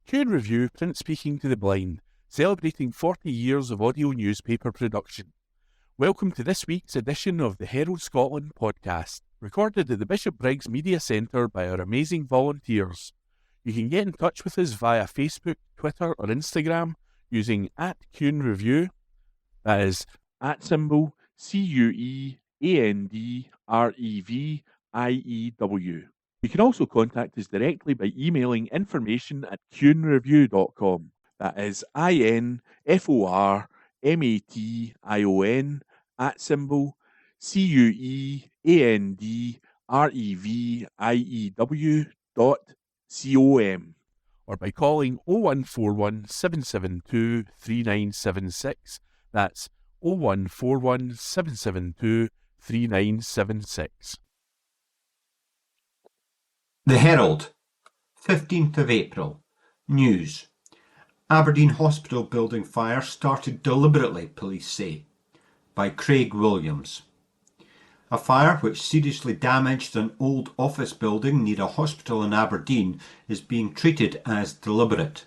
Q Review Print Speaking to the Blind, celebrating 40 years of audio newspaper production. Welcome to this week's edition of the Herald Scotland podcast, recorded at the Bishop Briggs Media Centre by our amazing volunteers. You can get in touch with us via Facebook, Twitter or Instagram using @CuneReview, that is @CuandReview. You can also contact us directly by emailing information@cunereview.com. That is INFORMATION@CuandReview.com, or by calling 0141 772 3976. That's 0141 772 3976. The Herald, 15th of April. News. Aberdeen Hospital building fire started deliberately, police say. By Craig Williams. A fire which seriously damaged an old office building near a hospital in Aberdeen is being treated as deliberate.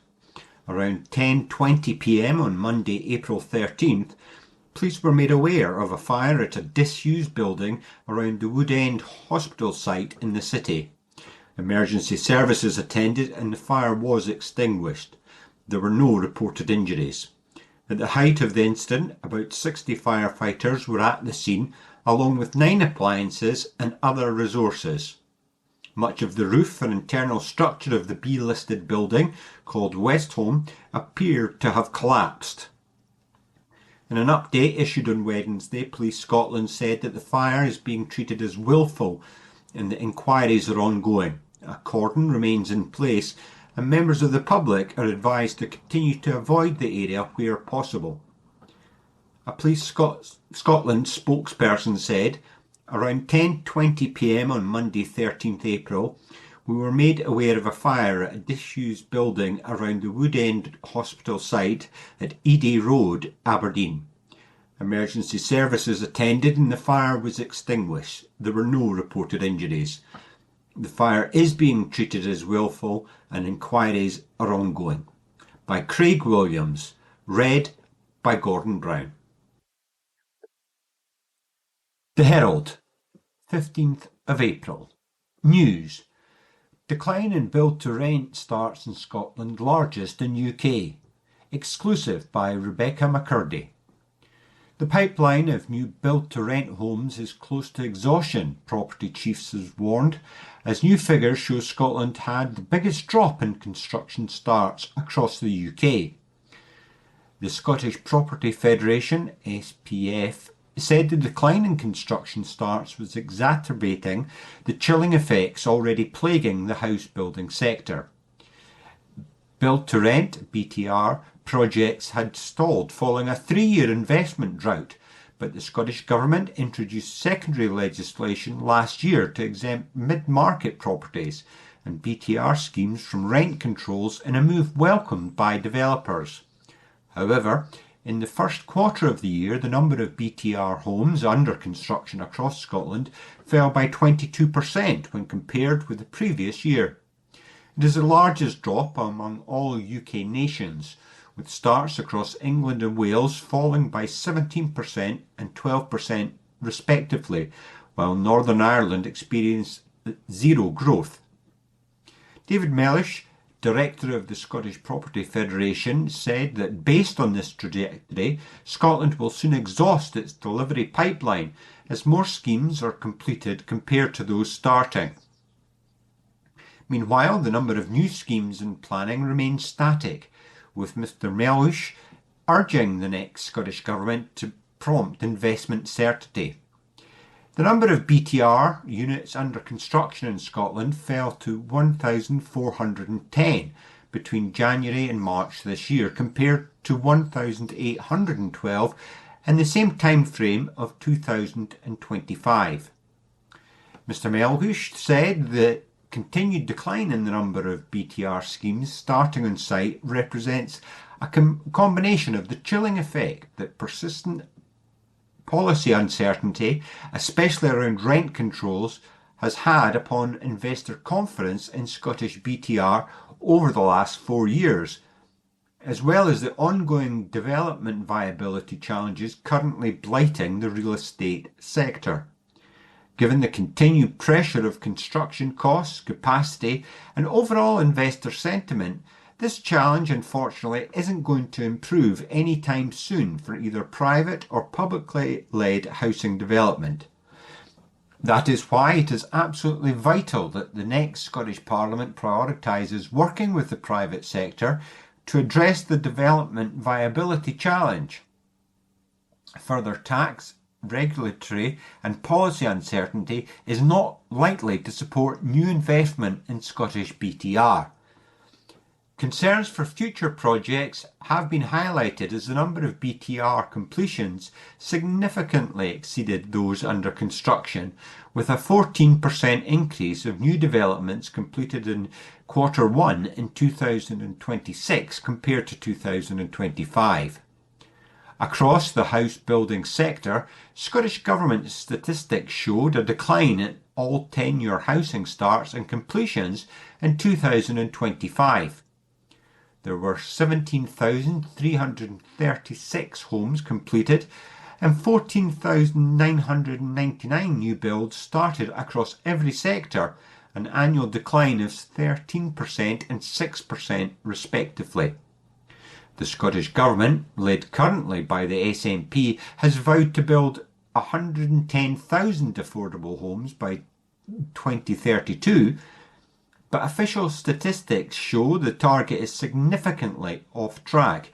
Around 10:20 p.m. on Monday, April 13th, police were made aware of a fire at a disused building around the Wood End Hospital site in the city. Emergency services attended and the fire was extinguished. There were no reported injuries. At the height of the incident, about 60 firefighters were at the scene, along with 9 appliances and other resources. Much of the roof and internal structure of the B-listed building, called Westholme, appeared to have collapsed. In an update issued on Wednesday, Police Scotland said that the fire is being treated as willful and the inquiries are ongoing. A cordon remains in place and members of the public are advised to continue to avoid the area where possible. A Police Scotland spokesperson said, around 10:20 p.m. on Monday 13th April, we were made aware of a fire at a disused building around the Wood End Hospital site at Edy Road, Aberdeen. Emergency services attended and the fire was extinguished. There were no reported injuries. The fire is being treated as willful and inquiries are ongoing. By Craig Williams, read by Gordon Brown. The Herald, 15th of April. News. Decline in build-to-rent starts in Scotland largest in UK. Exclusive by Rebecca McCurdy. The pipeline of new build-to-rent homes is close to exhaustion, property chiefs have warned, as new figures show Scotland had the biggest drop in construction starts across the UK. The Scottish Property Federation, SPF, said the decline in construction starts was exacerbating the chilling effects already plaguing the house building sector. Build-to-rent, BTR, projects had stalled following a 3-year investment drought, but the Scottish Government introduced secondary legislation last year to exempt mid-market properties and BTR schemes from rent controls in a move welcomed by developers. However, in the first quarter of the year, the number of BTR homes under construction across Scotland fell by 22% when compared with the previous year. It is the largest drop among all UK nations, with starts across England and Wales falling by 17% and 12% respectively, while Northern Ireland experienced zero growth. David Mellish, Director of the Scottish Property Federation, said that based on this trajectory, Scotland will soon exhaust its delivery pipeline as more schemes are completed compared to those starting. Meanwhile, the number of new schemes in planning remains static, with Mr Mellish urging the next Scottish Government to prompt investment certainty. The number of BTR units under construction in Scotland fell to 1,410 between January and March this year, compared to 1,812 in the same time frame of 2025. Mr Melhuish said the continued decline in the number of BTR schemes starting on site represents a combination of the chilling effect that persistent policy uncertainty, especially around rent controls, has had upon investor confidence in Scottish BTR over the last 4 years, as well as the ongoing development viability challenges currently blighting the real estate sector. Given the continued pressure of construction costs, capacity, and overall investor sentiment, this challenge unfortunately isn't going to improve anytime soon for either private or publicly led housing development. That is why it is absolutely vital that the next Scottish Parliament prioritises working with the private sector to address the development viability challenge. Further tax, regulatory and policy uncertainty is not likely to support new investment in Scottish BTR. Concerns for future projects have been highlighted as the number of BTR completions significantly exceeded those under construction, with a 14% increase of new developments completed in Q1 in 2026 compared to 2025. Across the house building sector, Scottish Government statistics showed a decline in all tenure housing starts and completions in 2025. There were 17,336 homes completed and 14,999 new builds started across every sector, an annual decline of 13% and 6% respectively. The Scottish Government, led currently by the SNP, has vowed to build 110,000 affordable homes by 2032, but official statistics show the target is significantly off track,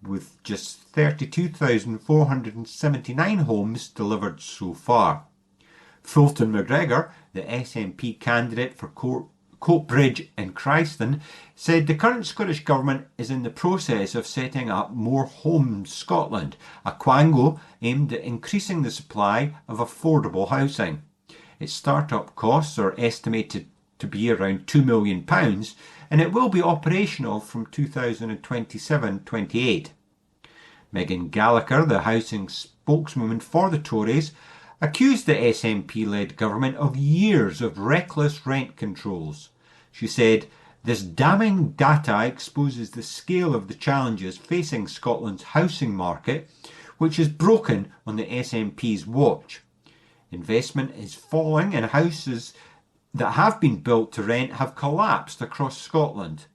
with just 32,479 homes delivered so far. Fulton McGregor, the SNP candidate for Coatbridge in Christon, said the current Scottish Government is in the process of setting up More Homes Scotland, a quango aimed at increasing the supply of affordable housing. Its start-up costs are estimated to be around £2 million, and it will be operational from 2027-28. Megan Gallagher, the housing spokeswoman for the Tories, accused the SNP-led government of years of reckless rent controls. She said, "This damning data exposes the scale of the challenges facing Scotland's housing market, which is broken on the SNP's watch. Investment is falling and houses that have been built to rent have collapsed across Scotland.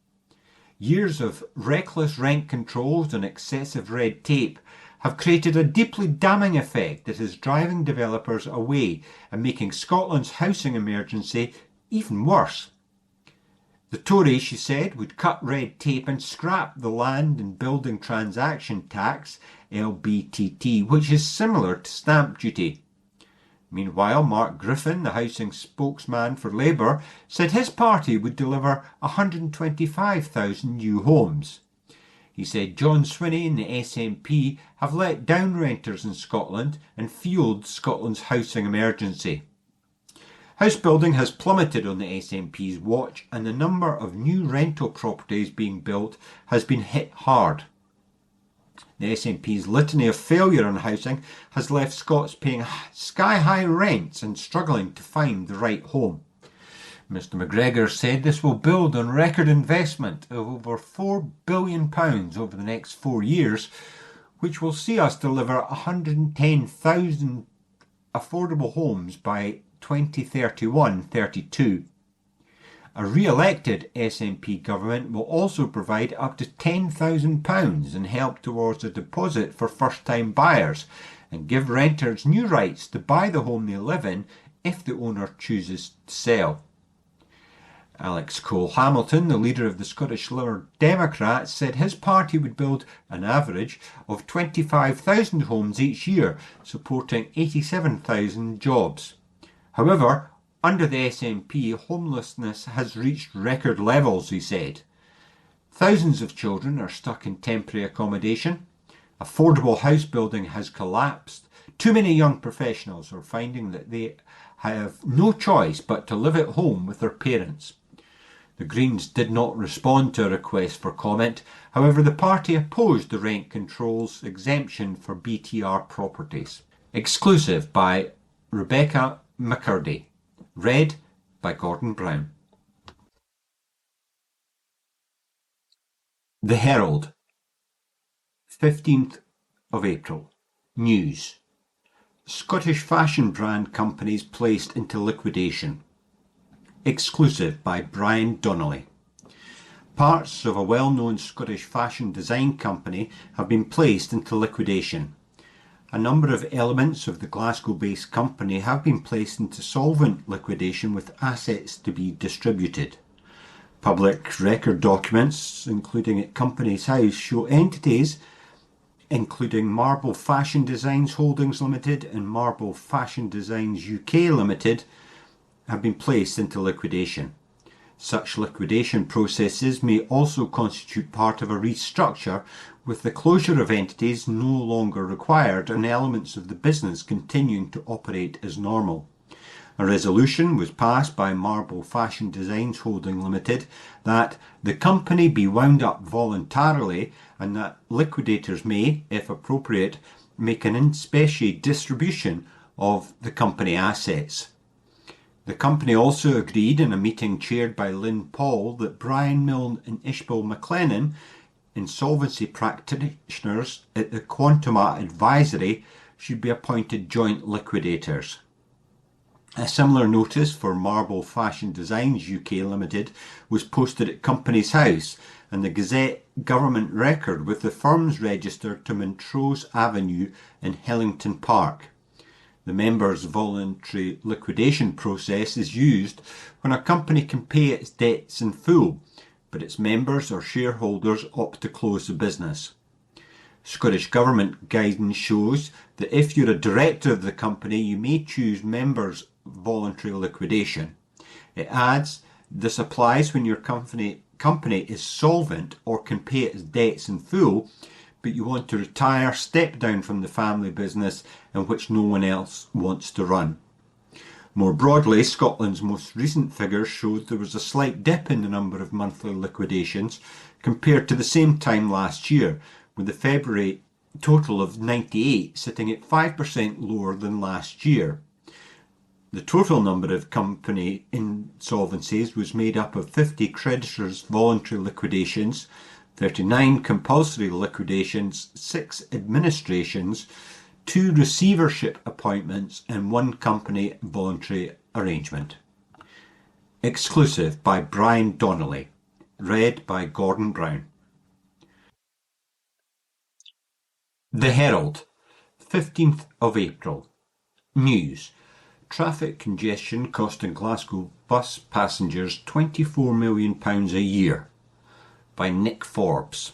Years of reckless rent controls and excessive red tape have created a deeply damning effect that is driving developers away and making Scotland's housing emergency even worse." The Tories, she said, would cut red tape and scrap the Land and Building Transaction Tax, LBTT, which is similar to stamp duty. Meanwhile, Mark Griffin, the housing spokesman for Labour, said his party would deliver 125,000 new homes. He said John Swinney and the SNP have let down renters in Scotland and fuelled Scotland's housing emergency. House building has plummeted on the SNP's watch, and the number of new rental properties being built has been hit hard. The SNP's litany of failure on housing has left Scots paying sky-high rents and struggling to find the right home. Mr McGregor said this will build on record investment of over £4 billion over the next 4 years, which will see us deliver 110,000 affordable homes by 2031-32. A re-elected SNP government will also provide up to £10,000 and help towards a deposit for first-time buyers and give renters new rights to buy the home they live in if the owner chooses to sell. Alex Cole-Hamilton, the leader of the Scottish Liberal Democrats, said his party would build an average of 25,000 homes each year, supporting 87,000 jobs. However, under the SNP, homelessness has reached record levels, he said. Thousands of children are stuck in temporary accommodation. Affordable house building has collapsed. Too many young professionals are finding that they have no choice but to live at home with their parents. The Greens did not respond to a request for comment. However, the party opposed the rent controls exemption for BTR properties. Exclusive by Rebecca McCurdy. Read by Gordon Brown. The Herald, 15th of April. News. Scottish fashion brand companies placed into liquidation. Exclusive by Brian Donnelly. Parts of a well-known Scottish fashion design company have been placed into liquidation. A number of elements of the Glasgow-based company have been placed into solvent liquidation with assets to be distributed. Public record documents, including at Companies House, show entities including Marble Fashion Designs Holdings Limited and Marble Fashion Designs UK Limited have been placed into liquidation. Such liquidation processes may also constitute part of a restructure, with the closure of entities no longer required and elements of the business continuing to operate as normal. A resolution was passed by Marble Fashion Designs Holding Limited that the company be wound up voluntarily and that liquidators may, if appropriate, make an in specie distribution of the company assets. The company also agreed in a meeting chaired by Lynn Paul that Brian Milne and Ishbel McLennan, insolvency practitioners at the Quantuma Advisory, should be appointed joint liquidators. A similar notice for Marble Fashion Designs UK Limited was posted at Companies House and the Gazette government record, with the firms registered to Montrose Avenue in Hillington Park. The members' voluntary liquidation process is used when a company can pay its debts in full, but its members or shareholders opt to close the business. Scottish Government guidance shows that if you're a director of the company, you may choose members' voluntary liquidation. It adds, this applies when your company is solvent or can pay its debts in full, but you want to retire, step down from the family business in which no one else wants to run. More broadly, Scotland's most recent figures showed there was a slight dip in the number of monthly liquidations compared to the same time last year, with the February total of 98 sitting at 5% lower than last year. The total number of company insolvencies was made up of 50 creditors' voluntary liquidations, 39 compulsory liquidations, 6 administrations, 2 receivership appointments and 1 company voluntary arrangement. Exclusive by Brian Donnelly. Read by Gordon Brown. The Herald, 15th of April. News. Traffic congestion costing Glasgow bus passengers £24 million a year. By Nick Forbes.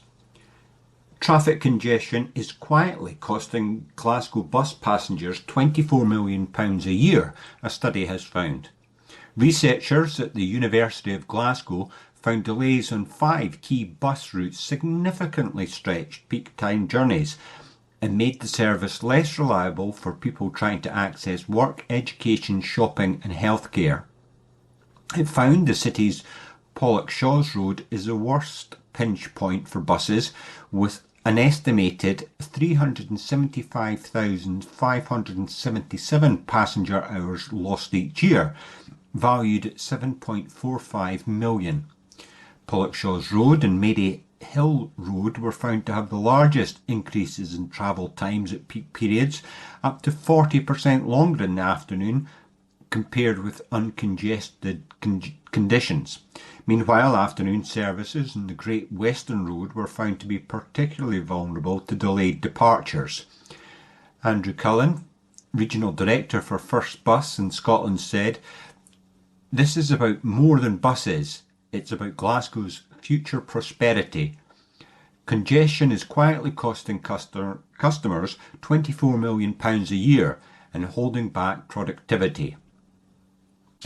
Traffic congestion is quietly costing Glasgow bus passengers £24 million a year, a study has found. Researchers at the University of Glasgow found delays on 5 key bus routes significantly stretched peak time journeys and made the service less reliable for people trying to access work, education, shopping and healthcare. It found the city's Pollokshaws Road is the worst pinch point for buses, with an estimated 375,577 passenger hours lost each year, valued at £7.45 million. Pollokshaws Road and Mary Hill Road were found to have the largest increases in travel times at peak periods, up to 40% longer in the afternoon compared with uncongested conditions. Meanwhile, afternoon services on the Great Western Road were found to be particularly vulnerable to delayed departures. Andrew Cullen, Regional Director for First Bus in Scotland, said, "This is about more than buses. It's about Glasgow's future prosperity. Congestion is quietly costing customers £24 million a year and holding back productivity."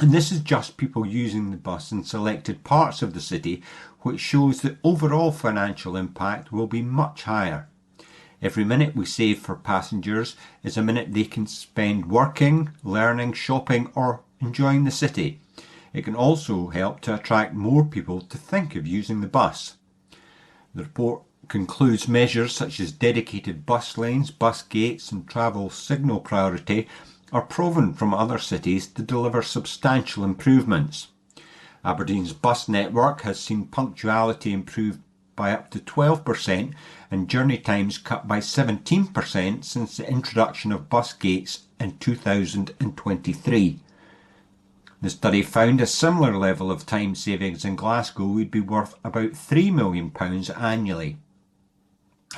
And this is just people using the bus in selected parts of the city, which shows that overall financial impact will be much higher. Every minute we save for passengers is a minute they can spend working, learning, shopping or enjoying the city. It can also help to attract more people to think of using the bus. The report concludes measures such as dedicated bus lanes, bus gates and travel signal priority are proven from other cities to deliver substantial improvements. Aberdeen's bus network has seen punctuality improve by up to 12% and journey times cut by 17% since the introduction of bus gates in 2023. The study found a similar level of time savings in Glasgow would be worth about £3 million annually.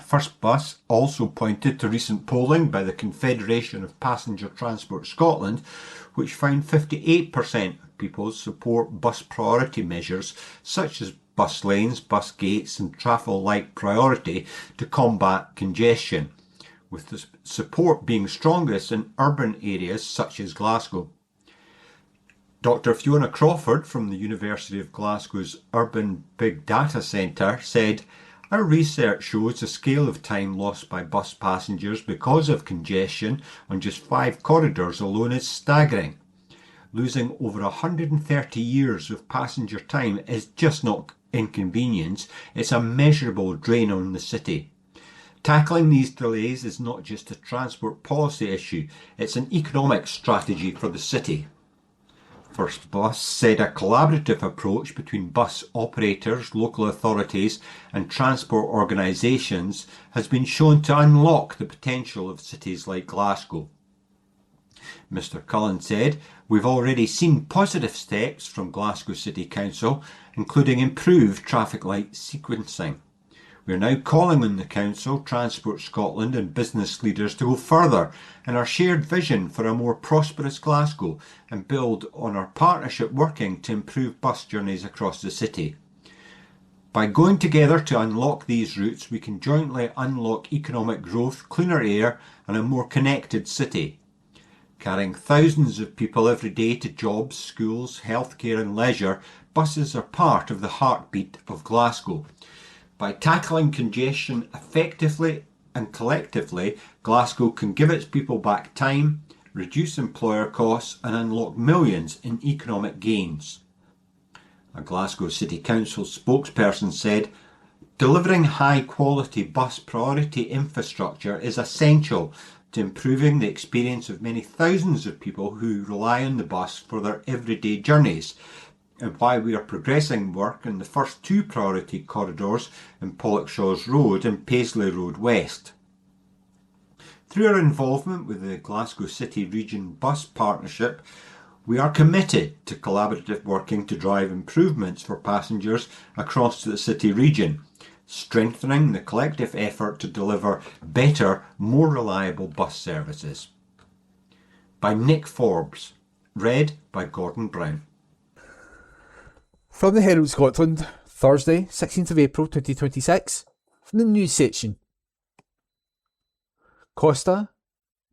First Bus also pointed to recent polling by the Confederation of Passenger Transport Scotland, which found 58% of people support bus priority measures such as bus lanes, bus gates and traffic light priority to combat congestion, with the support being strongest in urban areas such as Glasgow. Dr. Fiona Crawford from the University of Glasgow's Urban Big Data Centre said, "Our research shows the scale of time lost by bus passengers because of congestion on just 5 corridors alone is staggering. Losing over 130 years of passenger time is just not inconvenience, it's a measurable drain on the city. Tackling these delays is not just a transport policy issue, it's an economic strategy for the city." First Bus said a collaborative approach between bus operators, local authorities and transport organisations has been shown to unlock the potential of cities like Glasgow. Mr Cullen said, "We've already seen positive steps from Glasgow City Council, including improved traffic light sequencing. We are now calling on the Council, Transport Scotland and business leaders to go further in our shared vision for a more prosperous Glasgow and build on our partnership working to improve bus journeys across the city. By going together to unlock these routes, we can jointly unlock economic growth, cleaner air and a more connected city. Carrying thousands of people every day to jobs, schools, healthcare and leisure, buses are part of the heartbeat of Glasgow. By tackling congestion effectively and collectively, Glasgow can give its people back time, reduce employer costs and unlock millions in economic gains." A Glasgow City Council spokesperson said, "Delivering high-quality bus priority infrastructure is essential to improving the experience of many thousands of people who rely on the bus for their everyday journeys, and why we are progressing work in the first 2 priority corridors in Pollokshaws Road and Paisley Road West. Through our involvement with the Glasgow City Region Bus Partnership, we are committed to collaborative working to drive improvements for passengers across the city region, strengthening the collective effort to deliver better, more reliable bus services." By Nick Forbes. Read by Gordon Brown. From the Herald Scotland, Thursday, 16th of April 2026, from the news section. Costa,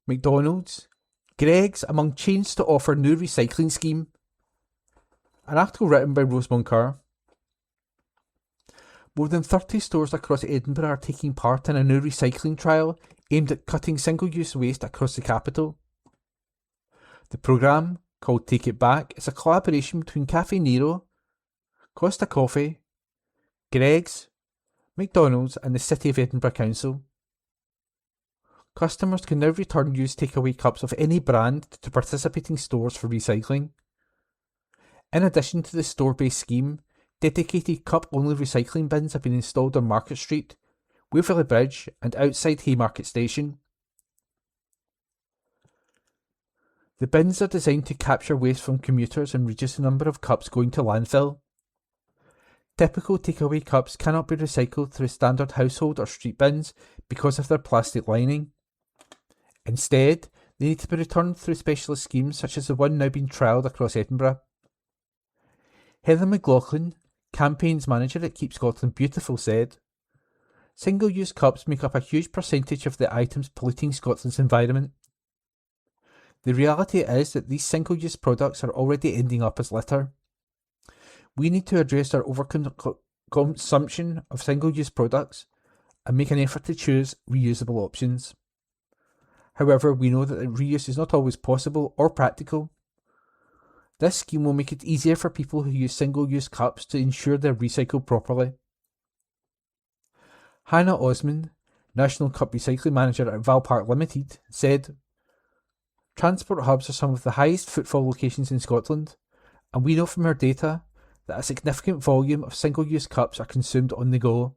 McDonald's, Greggs among chains to offer new recycling scheme. An article written by Rosemont Kerr. More than 30 stores across Edinburgh are taking part in a new recycling trial aimed at cutting single-use waste across the capital. The programme, called Take It Back, is a collaboration between Caffè Nero, Costa Coffee, Greggs, McDonald's and the City of Edinburgh Council. Customers can now return used takeaway cups of any brand to participating stores for recycling. In addition to the store-based scheme, dedicated cup-only recycling bins have been installed on Market Street, Waverley Bridge and outside Haymarket Station. The bins are designed to capture waste from commuters and reduce the number of cups going to landfill. Typical takeaway cups cannot be recycled through standard household or street bins because of their plastic lining. Instead, they need to be returned through specialist schemes such as the one now being trialled across Edinburgh. Heather McLaughlin, campaigns manager at Keep Scotland Beautiful, said, "Single-use cups make up a huge percentage of the items polluting Scotland's environment. The reality is that these single-use products are already ending up as litter. We need to address our overconsumption of single-use products and make an effort to choose reusable options. However, we know that reuse is not always possible or practical. This scheme will make it easier for people who use single-use cups to ensure they're recycled properly." Hannah Osmond, National Cup Recycling Manager at Valpark Limited, said, "Transport hubs are some of the highest footfall locations in Scotland, and we know from our data that a significant volume of single-use cups are consumed on the go.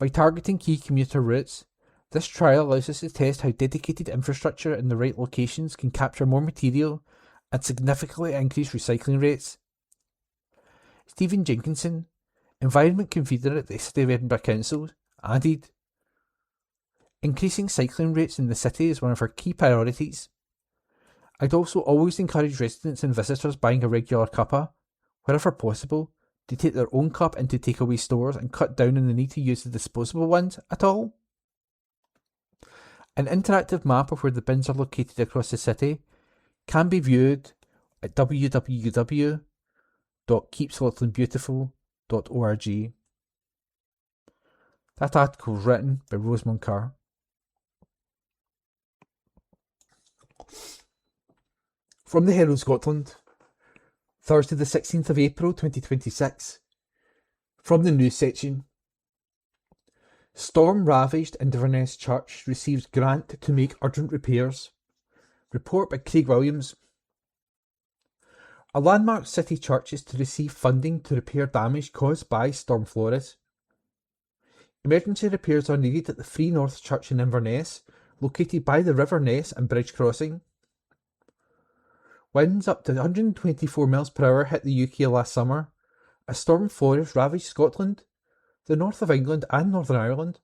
By targeting key commuter routes, this trial allows us to test how dedicated infrastructure in the right locations can capture more material and significantly increase recycling rates. Stephen Jenkinson, Environment Convener at the City of Edinburgh Council, added, "Increasing cycling rates in the city is one of our key priorities. I'd also always encourage residents and visitors buying a regular cuppa, wherever possible, to take their own cup into takeaway stores and cut down on the need to use the disposable ones at all." An interactive map of where the bins are located across the city can be viewed at www.keepscotlandbeautiful.org. That article was written by Rosamund Carr. From the Herald Scotland, Thursday the 16th of April 2026. From the news section. Storm-ravaged Inverness Church receives grant to make urgent repairs. Report by Craig Williams. A landmark city church is to receive funding to repair damage caused by Storm Flores. Emergency repairs are needed at the Free North Church in Inverness, located by the River Ness and Bridge Crossing. Winds up to 124 miles per hour hit the UK last summer as Storm Flores ravaged Scotland, the north of England and Northern Ireland.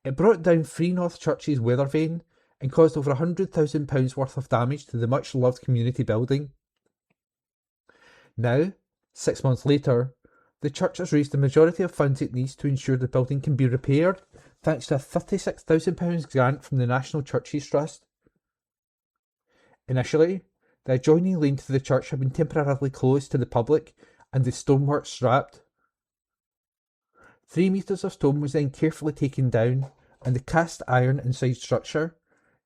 It brought down Free North Church's weather vane and caused over £100,000 worth of damage to the much-loved community building. Now, 6 months later, the church has raised the majority of funds it needs to ensure the building can be repaired, thanks to a £36,000 grant from the National Churches Trust. Initially, the adjoining lane to the church had been temporarily closed to the public and the stonework strapped. 3 metres of stone was then carefully taken down and the cast iron inside structure,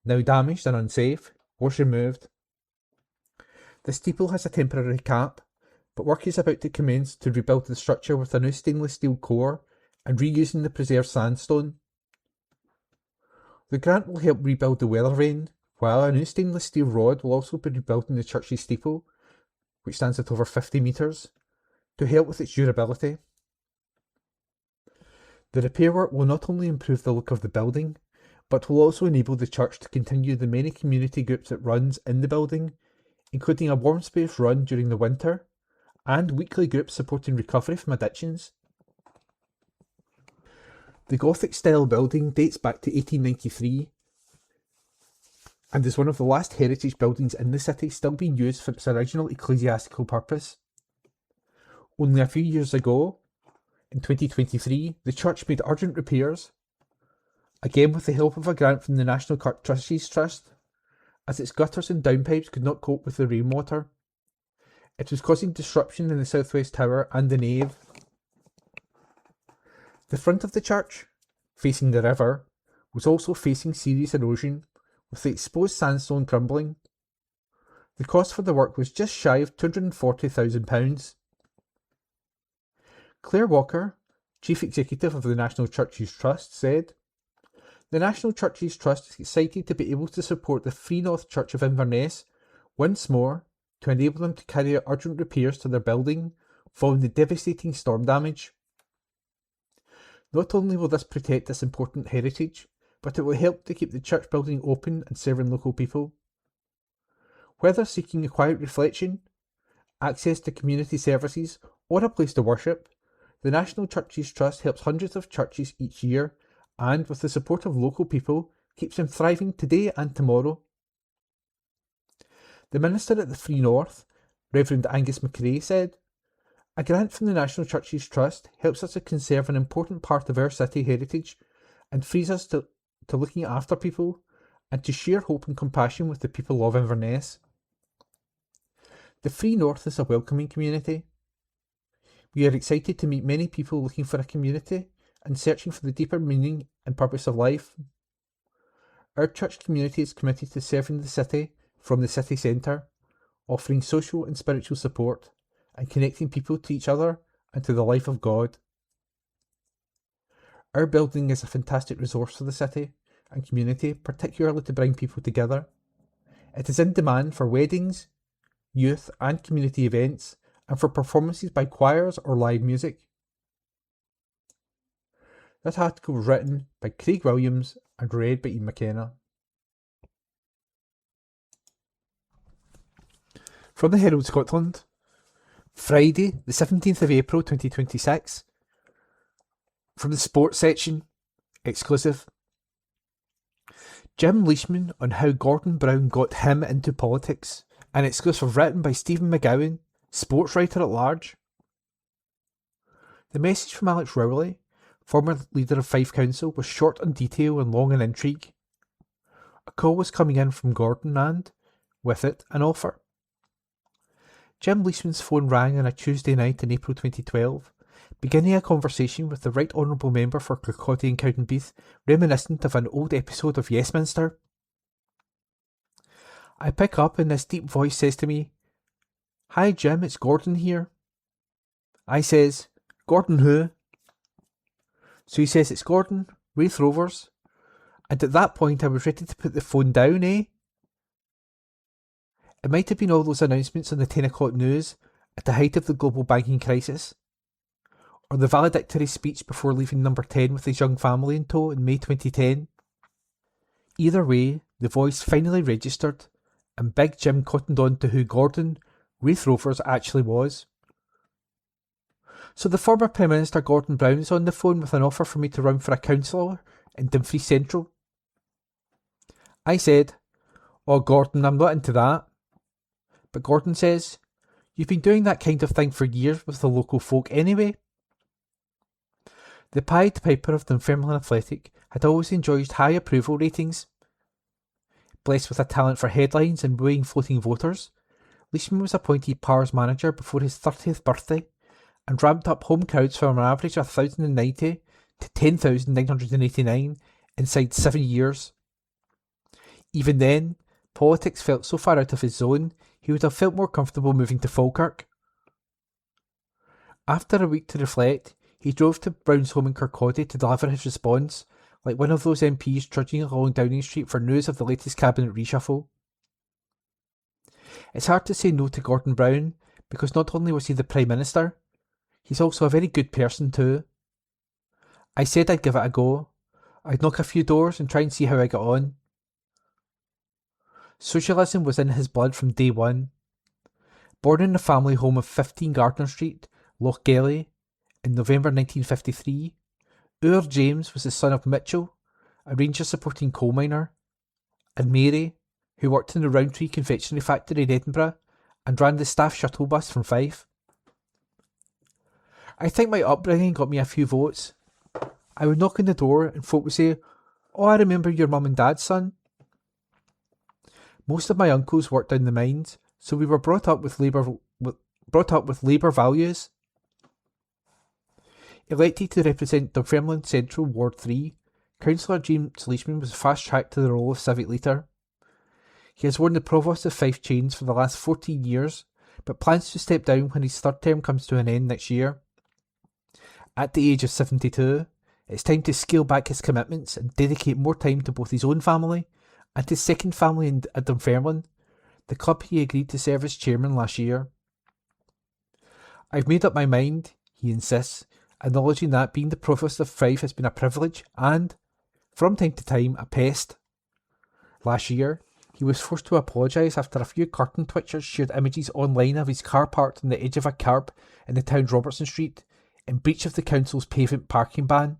now damaged and unsafe, was removed. The steeple has a temporary cap, but work is about to commence to rebuild the structure with a new stainless steel core and reusing the preserved sandstone. The grant will help rebuild the weather vane, while a new stainless steel rod will also be rebuilt in the church's steeple, which stands at over 50 metres, to help with its durability. The repair work will not only improve the look of the building, but will also enable the church to continue the many community groups it runs in the building, including a warm space run during the winter, and weekly groups supporting recovery from addictions. The Gothic-style building dates back to 1893 and is one of the last heritage buildings in the city still being used for its original ecclesiastical purpose. Only a few years ago, in 2023, the church made urgent repairs, again with the help of a grant from the National Trustees Trust, as its gutters and downpipes could not cope with the rainwater. It was causing disruption in the southwest tower and the nave. The front of the church, facing the river, was also facing serious erosion, with the exposed sandstone crumbling. The cost for the work was just shy of £240,000. Claire Walker, Chief Executive of the National Churches Trust, said, "The National Churches Trust is excited to be able to support the Free North Church of Inverness once more to enable them to carry out urgent repairs to their building following the devastating storm damage. Not only will this protect this important heritage, but it will help to keep the church building open and serving local people. Whether seeking a quiet reflection, access to community services, or a place to worship, the National Churches Trust helps hundreds of churches each year and, with the support of local people, keeps them thriving today and tomorrow." The minister at the Free North, Reverend Angus McRae, said, "A grant from the National Churches Trust helps us to conserve an important part of our city heritage and frees us to looking after people and to share hope and compassion with the people of Inverness." The Free North is a welcoming community. We are excited to meet many people looking for a community and searching for the deeper meaning and purpose of life. Our church community is committed to serving the city from the city centre, offering social and spiritual support and connecting people to each other and to the life of God. Our building is a fantastic resource for the city and community, particularly to bring people together. It is in demand for weddings, youth and community events, and for performances by choirs or live music. This article was written by Craig Williams and read by Ian McKenna. From the Herald Scotland, Friday, the 17th of April 2026. From the sports section, exclusive. Jim Leishman on how Gordon Brown got him into politics, an exclusive written by Stephen McGowan, sports writer at large. The message from Alex Rowley, former leader of Fife Council, was short on detail and long on intrigue. A call was coming in from Gordon and, with it, an offer. Jim Leishman's phone rang on a Tuesday night in April 2012, beginning a conversation with the Right Honourable Member for Kirkcaldy and Cowdenbeath, reminiscent of an old episode of Yesminster. I pick up and this deep voice says to me, "Hi Jim, it's Gordon here." I says, "Gordon who?" So he says, "It's Gordon, Raith Rovers." And at that point I was ready to put the phone down, eh? It might have been all those announcements on the 10 o'clock news at the height of the global banking crisis, or the valedictory speech before leaving number 10 with his young family in tow in May 2010. Either way, the voice finally registered, and Big Jim cottoned on to who Gordon, Raith Rovers, actually was. So the former Prime Minister Gordon Brown is on the phone with an offer for me to run for a councillor in Dumfries Central. I said, "Oh Gordon, I'm not into that." But Gordon says, "You've been doing that kind of thing for years with the local folk anyway." The Pied Piper of Dunfermline Athletic had always enjoyed high approval ratings. Blessed with a talent for headlines and wooing floating voters, Leishman was appointed Power's manager before his 30th birthday and ramped up home crowds from an average of 1,090 to 10,989 inside 7 years. Even then, politics felt so far out of his zone, he would have felt more comfortable moving to Falkirk. After a week to reflect, he drove to Brown's home in Kirkcaldy to deliver his response, like one of those MPs trudging along Downing Street for news of the latest cabinet reshuffle. It's hard to say no to Gordon Brown, because not only was he the Prime Minister, he's also a very good person too. I said I'd give it a go. I'd knock a few doors and try and see how I got on. Socialism was in his blood from day one. Born in the family home of 15 Gardner Street, Lochgelly, in November 1953, Ur James was the son of Mitchell, a Rangers-supporting coal miner, and Mary, who worked in the Roundtree confectionery factory in Edinburgh and ran the staff shuttle bus from Fife. I think my upbringing got me a few votes. I would knock on the door and folk would say, "Oh, I remember your mum and dad's son." Most of my uncles worked down the mines, so we were brought up with Labour values. Elected to represent Dunfermline Central Ward 3, Councillor James Leishman was fast-tracked to the role of civic leader. He has worn the Provost of Fife chains for the last 14 years, but plans to step down when his third term comes to an end next year. At the age of 72, it's time to scale back his commitments and dedicate more time to both his own family and his second family at Dunfermline, the club he agreed to serve as chairman last year. "I've made up my mind," he insists, acknowledging that being the Provost of Fife has been a privilege and, from time to time, a pest. Last year, he was forced to apologise after a few curtain twitchers shared images online of his car parked on the edge of a kerb in the town's Robertson Street, in breach of the council's pavement parking ban.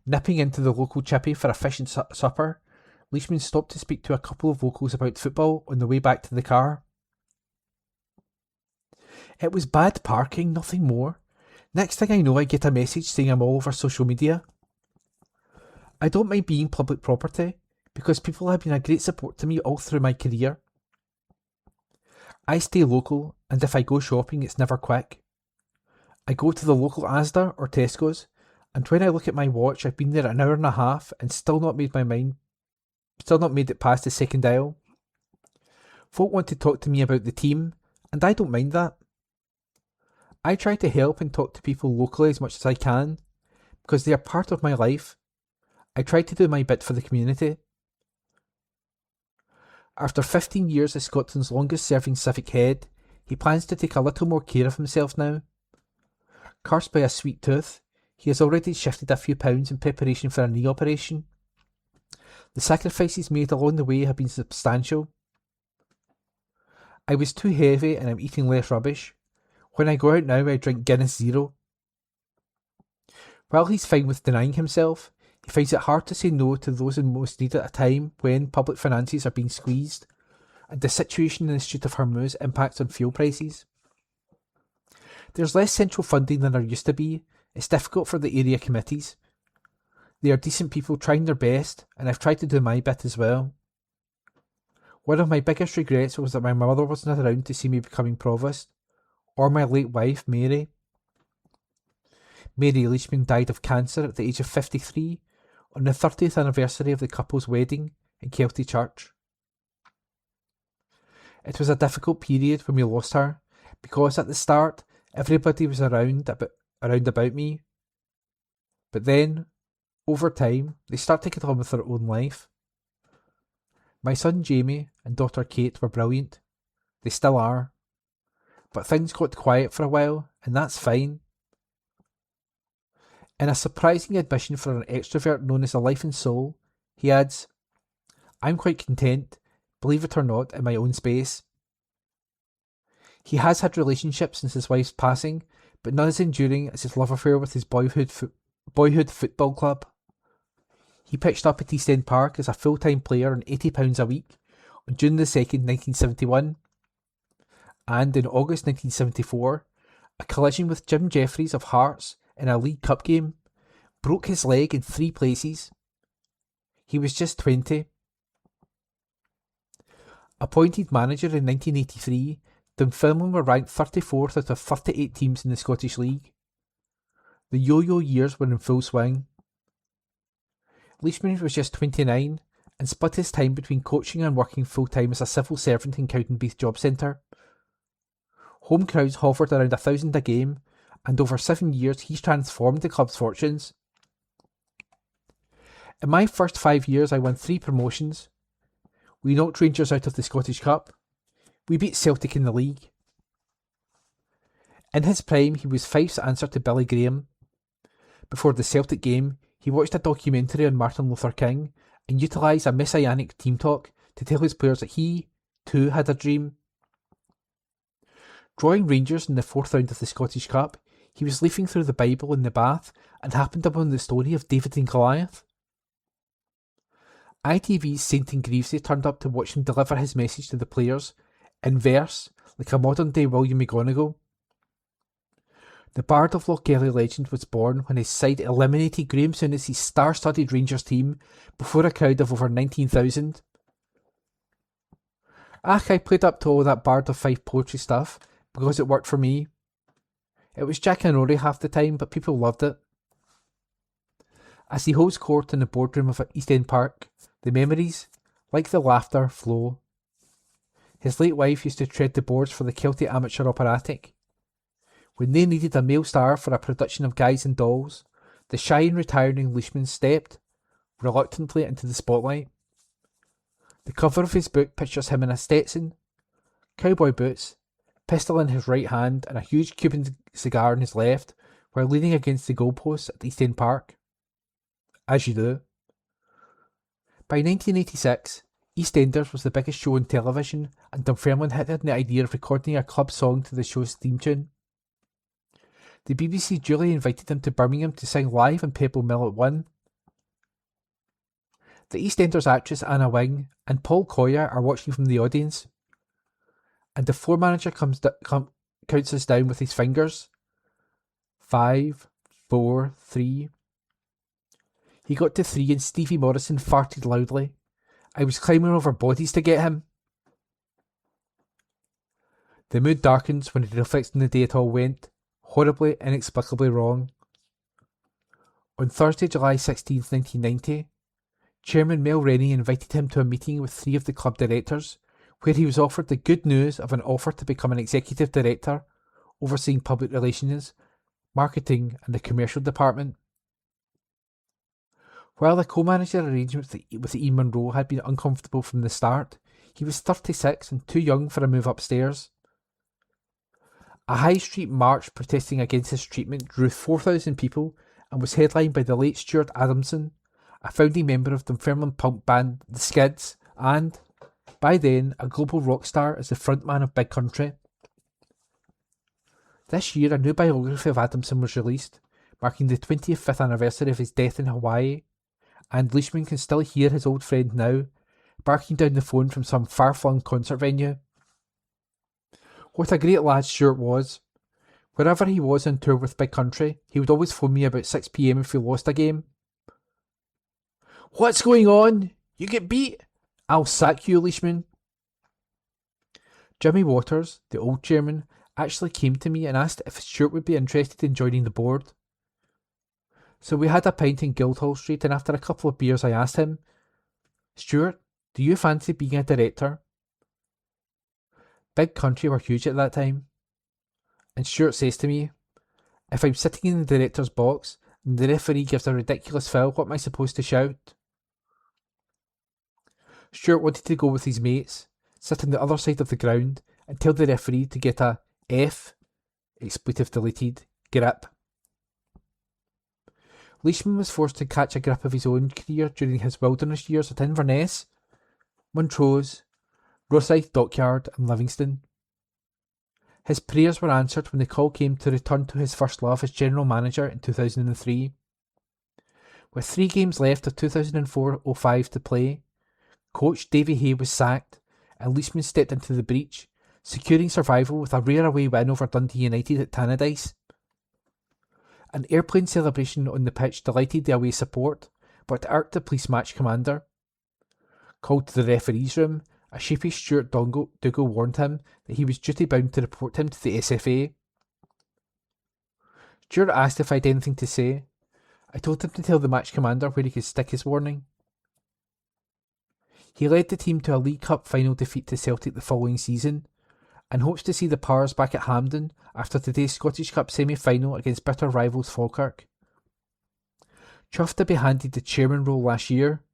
Nipping into the local chippy for a fish and supper, Leishman stopped to speak to a couple of locals about football on the way back to the car. It was bad parking, nothing more. Next thing I know, I get a message saying I'm all over social media. I don't mind being public property, because people have been a great support to me all through my career. I stay local, and if I go shopping, it's never quick. I go to the local Asda or Tesco's, and when I look at my watch, I've been there an hour and a half and still not made it past the second aisle. Folk want to talk to me about the team, and I don't mind that. I try to help and talk to people locally as much as I can, because they are part of my life. I try to do my bit for the community. After 15 years as Scotland's longest serving civic head, he plans to take a little more care of himself now. Cursed by a sweet tooth, He has already shifted a few pounds in preparation for a knee operation. The sacrifices made along the way have been substantial. I was too heavy and I'm eating less rubbish. When I go out now, I drink Guinness Zero. While he's fine with denying himself, he finds it hard to say no to those in most need at a time when public finances are being squeezed and the situation in the Strait of Hormuz impacts on fuel prices. There's less central funding than there used to be. It's difficult for the area committees. They are decent people trying their best, and I've tried to do my bit as well. One of my biggest regrets was that my mother wasn't around to see me becoming provost, or my late wife, Mary. Mary Leishman died of cancer at the age of 53 on the 30th anniversary of the couple's wedding in Kelty Church. It was a difficult period when we lost her, because at the start everybody was around about me. But then, over time, they start to get on with their own life. My son Jamie and daughter Kate were brilliant. They still are. But things got quiet for a while, and that's fine. In a surprising admission for an extrovert known as a life and soul, he adds, "I'm quite content, believe it or not, in my own space." He has had relationships since his wife's passing, but none as enduring as his love affair with his boyhood football club. He pitched up at East End Park as a full-time player on £80 a week on June the 2nd, 1971, and in August 1974, a collision with Jim Jeffries of Hearts in a League Cup game broke his leg in 3 places. He was just 20. Appointed manager in 1983, Dunfermline were ranked 34th out of 38 teams in the Scottish League. The yo-yo years were in full swing. Leishman was just 29 and split his time between coaching and working full-time as a civil servant in Cowdenbeath Job Centre. Home crowds hovered around 1,000 a game, and over 7 years he's transformed the club's fortunes. In my first 5 years I won 3 promotions. We knocked Rangers out of the Scottish Cup. We beat Celtic in the league. In his prime he was Fife's answer to Billy Graham. Before the Celtic game, he watched a documentary on Martin Luther King and utilised a messianic team talk to tell his players that he, too, had a dream. Drawing Rangers in the 4th round of the Scottish Cup, he was leafing through the Bible in the bath and happened upon the story of David and Goliath. ITV's Saint and Greavesy turned up to watch him deliver his message to the players, in verse, like a modern-day William McGonagall. The Bard of Lochgelly legend was born when his side eliminated Graham Souness's star-studded Rangers team before a crowd of over 19,000. I played up to all that Bard of Fife poetry stuff because it worked for me. It was Jack and Rory half the time, but people loved it. As he holds court in the boardroom of East End Park, the memories, like the laughter, flow. His late wife used to tread the boards for the Celtic Amateur Operatic. When they needed a male star for a production of Guys and Dolls, the shy and retiring Leishman stepped, reluctantly, into the spotlight. The cover of his book pictures him in a Stetson, cowboy boots, pistol in his right hand and a huge Cuban cigar in his left, while leaning against the goalposts at East End Park. As you do. By 1986, EastEnders was the biggest show on television, and Dunfermline had the idea of recording a club song to the show's theme tune. The BBC duly invited him to Birmingham to sing live in Pebble Mill at 1. The EastEnders actress Anna Wing and Paul Collier are watching from the audience, and the floor manager counts us down with his fingers. 5, 4, 3. He got to 3 and Stevie Morrison farted loudly. I was climbing over bodies to get him. The mood darkens when it reflects on the day it all went, horribly, inexplicably wrong. On Thursday, July 16th, 1990, Chairman Mel Rennie invited him to a meeting with 3 of the club directors, where he was offered the good news of an offer to become an executive director, overseeing public relations, marketing and the commercial department. While the co-manager arrangement with Ian Munro had been uncomfortable from the start, he was 36 and too young for a move upstairs. A high street march protesting against his treatment drew 4,000 people, and was headlined by the late Stuart Adamson, a founding member of the Dunfermline punk band The Skids, and, by then, a global rock star as the frontman of Big Country. This year, a new biography of Adamson was released, marking the 25th anniversary of his death in Hawaii, and Leishman can still hear his old friend now, barking down the phone from some far-flung concert venue. What a great lad Stuart was. Wherever he was on tour with Big Country, he would always phone me about 6 PM if we lost a game. "What's going on? You get beat? I'll sack you, Leishman." Jimmy Waters, the old chairman, actually came to me and asked if Stuart would be interested in joining the board. So we had a pint in Guildhall Street, and after a couple of beers I asked him, "Stuart, do you fancy being a director?" Big Country were huge at that time. And Stuart says to me, "If I'm sitting in the director's box and the referee gives a ridiculous foul, what am I supposed to shout?" Stuart wanted to go with his mates, sit on the other side of the ground, and tell the referee to get a F, expletive deleted, grip. Leishman was forced to catch a grip of his own career during his wilderness years at Inverness, Montrose, Rosyth Dockyard and Livingston. His prayers were answered when the call came to return to his first love as general manager in 2003. With 3 games left of 2004-05 to play, coach Davy Hay was sacked and Leishman stepped into the breach, securing survival with a rare away win over Dundee United at Tannadice. An airplane celebration on the pitch delighted the away support, but irked the police match commander. Called to the referee's room, a sheepish Stuart Dougal warned him that he was duty-bound to report him to the SFA. Stuart asked if I had anything to say. I told him to tell the match commander where he could stick his warning. He led the team to a League Cup final defeat to Celtic the following season, and hopes to see the Powers back at Hampden after today's Scottish Cup semi-final against bitter rivals Falkirk. Chuffed to be handed the chairman role last year,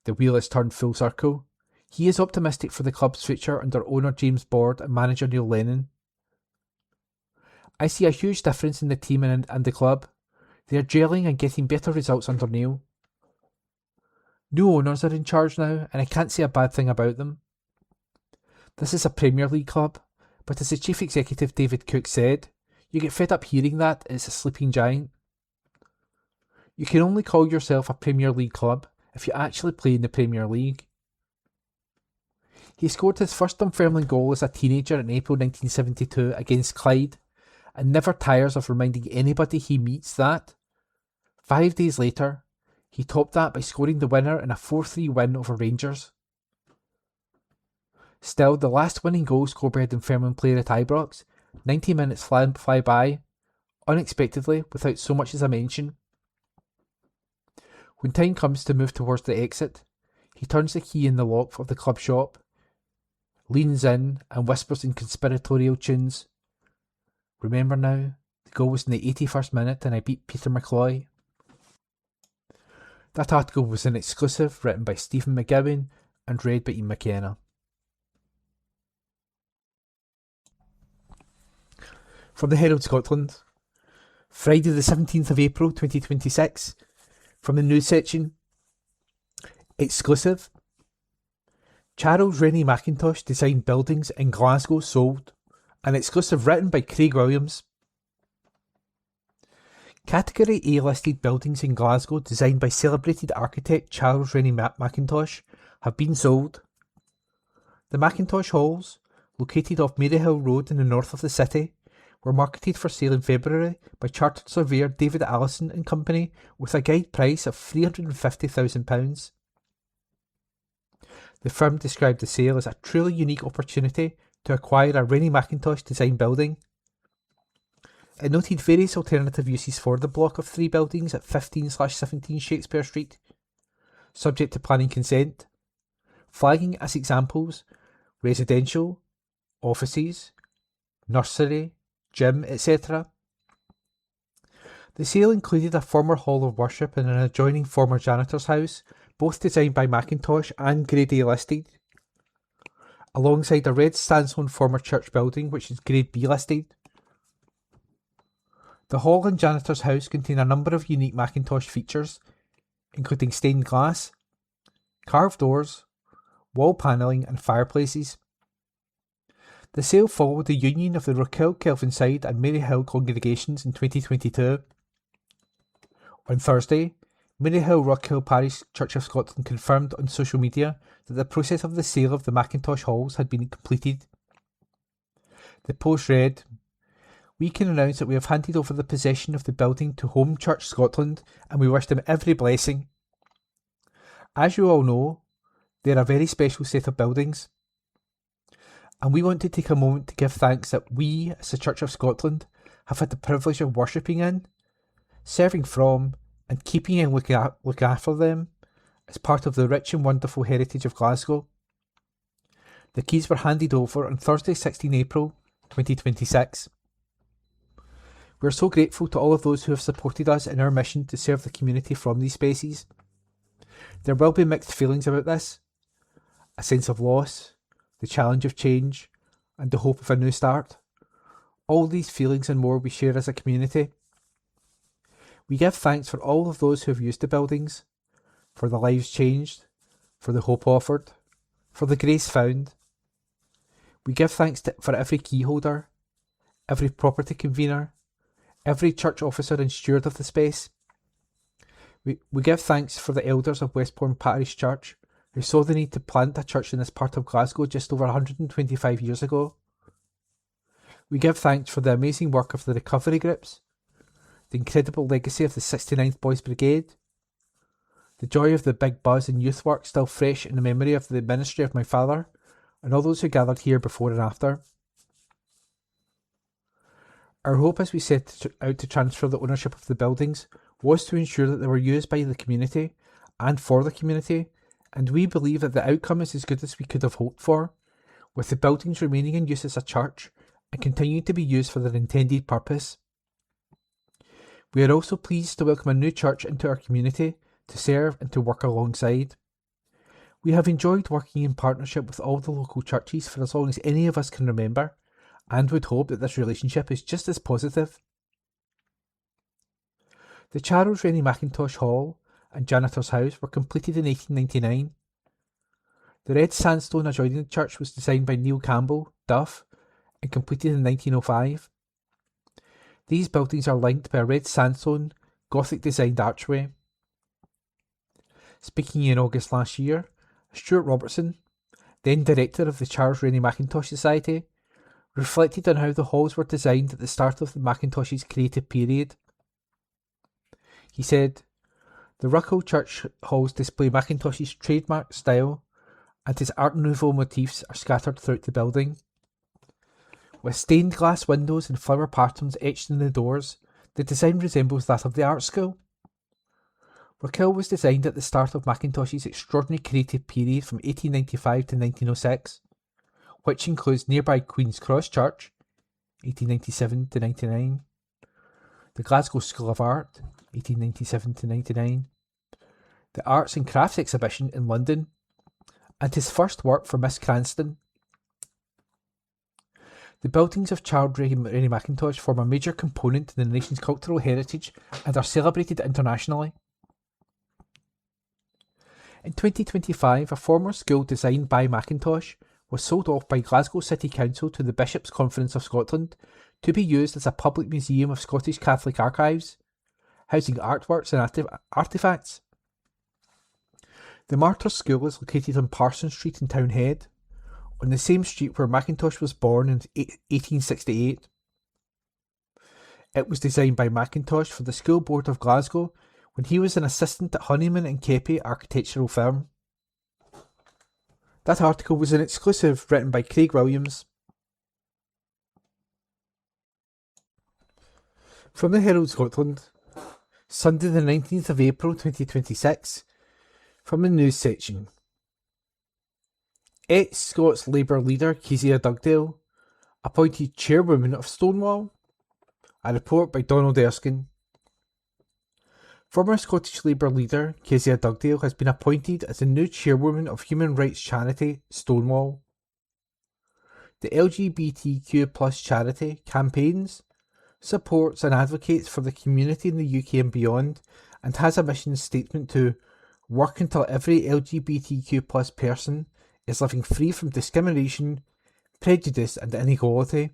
the wheel has turned full circle. He is optimistic for the club's future under owner James Board and manager Neil Lennon. I see a huge difference in the team and the club. They are gelling and getting better results under Neil. New owners are in charge now, and I can't say a bad thing about them. This is a Premier League club, but as the chief executive David Cook said, you get fed up hearing that it's a sleeping giant. You can only call yourself a Premier League club if you actually play in the Premier League. He scored his first Dunfermline goal as a teenager in April 1972 against Clyde, and never tires of reminding anybody he meets that, 5 days later, he topped that by scoring the winner in a 4-3 win over Rangers. Still, the last winning goal scored by a Dunfermline player at Ibrox, 90 minutes fly by, unexpectedly, without so much as a mention. When time comes to move towards the exit, he turns the key in the lock of the club shop, leans in and whispers in conspiratorial tunes, "Remember now, the goal was in the 81st minute and I beat Peter McCloy." That article was an exclusive written by Stephen McGowan and read by Ian McKenna. From the Herald Scotland, Friday the 17th of April 2026, from the news section, exclusive. Charles Rennie Mackintosh designed buildings in Glasgow sold. An exclusive written by Craig Williams. Category A listed buildings in Glasgow designed by celebrated architect Charles Rennie Mackintosh have been sold. The Mackintosh Halls, located off Maryhill Road in the north of the city, were marketed for sale in February by chartered surveyor David Allison and Company with a guide price of £350,000. The firm described the sale as a truly unique opportunity to acquire a Rennie Mackintosh design building. It noted various alternative uses for the block of 3 buildings at 15/17 Shakespeare Street, subject to planning consent, flagging as examples residential, offices, nursery, gym, etc. The sale included a former hall of worship and an adjoining former janitor's house, both designed by Mackintosh and Grade A listed, alongside a red sandstone former church building which is Grade B listed. The hall and janitor's house contain a number of unique Macintosh features, including stained glass, carved doors, wall panelling and fireplaces. The sale followed the union of the Rockhill, Kelvinside and Maryhill congregations in 2022. On Thursday, Maryhill Rockhill Parish Church of Scotland confirmed on social media that the process of the sale of the Macintosh halls had been completed. The post read, "We can announce that we have handed over the possession of the building to Home Church Scotland and we wish them every blessing. As you all know, they're a very special set of buildings. And we want to take a moment to give thanks that we, as the Church of Scotland, have had the privilege of worshipping in, serving from, and keeping and looking after them as part of the rich and wonderful heritage of Glasgow. The keys were handed over on Thursday, 16 April 2026. We are so grateful to all of those who have supported us in our mission to serve the community from these spaces. There will be mixed feelings about this, a sense of loss, the challenge of change, and the hope of a new start. All these feelings and more we share as a community. We give thanks for all of those who have used the buildings, for the lives changed, for the hope offered, for the grace found. We give thanks for every key holder, every property convener, every church officer and steward of the space. We give thanks for the elders of Westbourne Parish Church, who saw the need to plant a church in this part of Glasgow just over 125 years ago. We give thanks for the amazing work of the recovery groups, the incredible legacy of the 69th Boys Brigade, the joy of the big buzz and youth work still fresh in the memory of the ministry of my father, and all those who gathered here before and after. Our hope as we set out to transfer the ownership of the buildings was to ensure that they were used by the community and for the community, and we believe that the outcome is as good as we could have hoped for, with the buildings remaining in use as a church and continuing to be used for their intended purpose. We are also pleased to welcome a new church into our community to serve and to work alongside. We have enjoyed working in partnership with all the local churches for as long as any of us can remember, and would hope that this relationship is just as positive. The Charles Rennie Macintosh Hall and Janitor's House were completed in 1899. The red sandstone adjoining the church was designed by Neil Campbell, Duff, and completed in 1905. These buildings are linked by a red sandstone, Gothic-designed archway. Speaking in August last year, Stuart Robertson, then director of the Charles Rennie Macintosh Society, reflected on how the halls were designed at the start of the Macintosh's creative period. He said, "The Rockhill Church halls display Macintosh's trademark style, and his Art Nouveau motifs are scattered throughout the building. With stained glass windows and flower patterns etched in the doors, the design resembles that of the art school. Rockhill was designed at the start of Macintosh's extraordinary creative period from 1895 to 1906, which includes nearby Queen's Cross Church, 1897 to 99, the Glasgow School of Art, 1897 to 99, the Arts and Crafts Exhibition in London, and his first work for Miss Cranston. The buildings of Charles Rennie Macintosh form a major component in the nation's cultural heritage and are celebrated internationally. In 2025, a former school designed by Macintosh was sold off by Glasgow City Council to the Bishops' Conference of Scotland to be used as a public museum of Scottish Catholic archives, housing artworks and artefacts. The Martyrs School is located on Parson Street in Townhead, on the same street where Macintosh was born in 1868. It was designed by Macintosh for the School Board of Glasgow when he was an assistant at Honeyman and Keppie architectural firm. That article was an exclusive written by Craig Williams. From the Herald Scotland, Sunday the 19th of April 2026, from the news section. Ex-Scots Labour leader Kezia Dugdale appointed chairwoman of Stonewall. A report by Donald Erskine. Former Scottish Labour leader Kezia Dugdale has been appointed as the new chairwoman of human rights charity Stonewall. The LGBTQ+ charity campaigns supports and advocates for the community in the UK and beyond, and has a mission statement to work until every LGBTQ plus person is living free from discrimination, prejudice and inequality.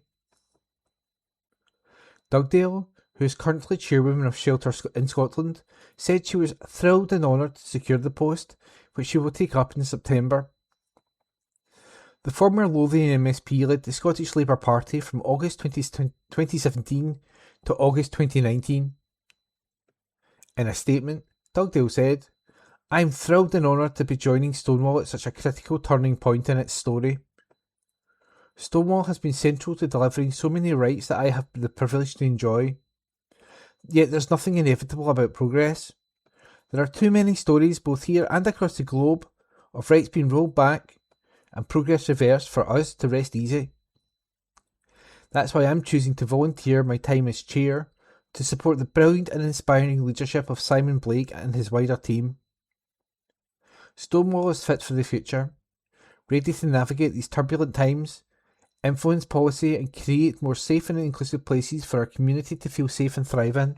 Dugdale, who is currently chairwoman of Shelter in Scotland, said she was thrilled and honoured to secure the post, which she will take up in September. The former Lothian MSP led the Scottish Labour Party from August 2017 to August 2019. In a statement, Dugdale said, "I am thrilled and honoured to be joining Stonewall at such a critical turning point in its story. Stonewall has been central to delivering so many rights that I have the privilege to enjoy. Yet there's nothing inevitable about progress. There are too many stories, both here and across the globe, of rights being rolled back and progress reversed for us to rest easy. That's why I'm choosing to volunteer my time as chair to support the brilliant and inspiring leadership of Simon Blake and his wider team. Stonewall is fit for the future, ready to navigate these turbulent times, influence policy and create more safe and inclusive places for our community to feel safe and thrive in.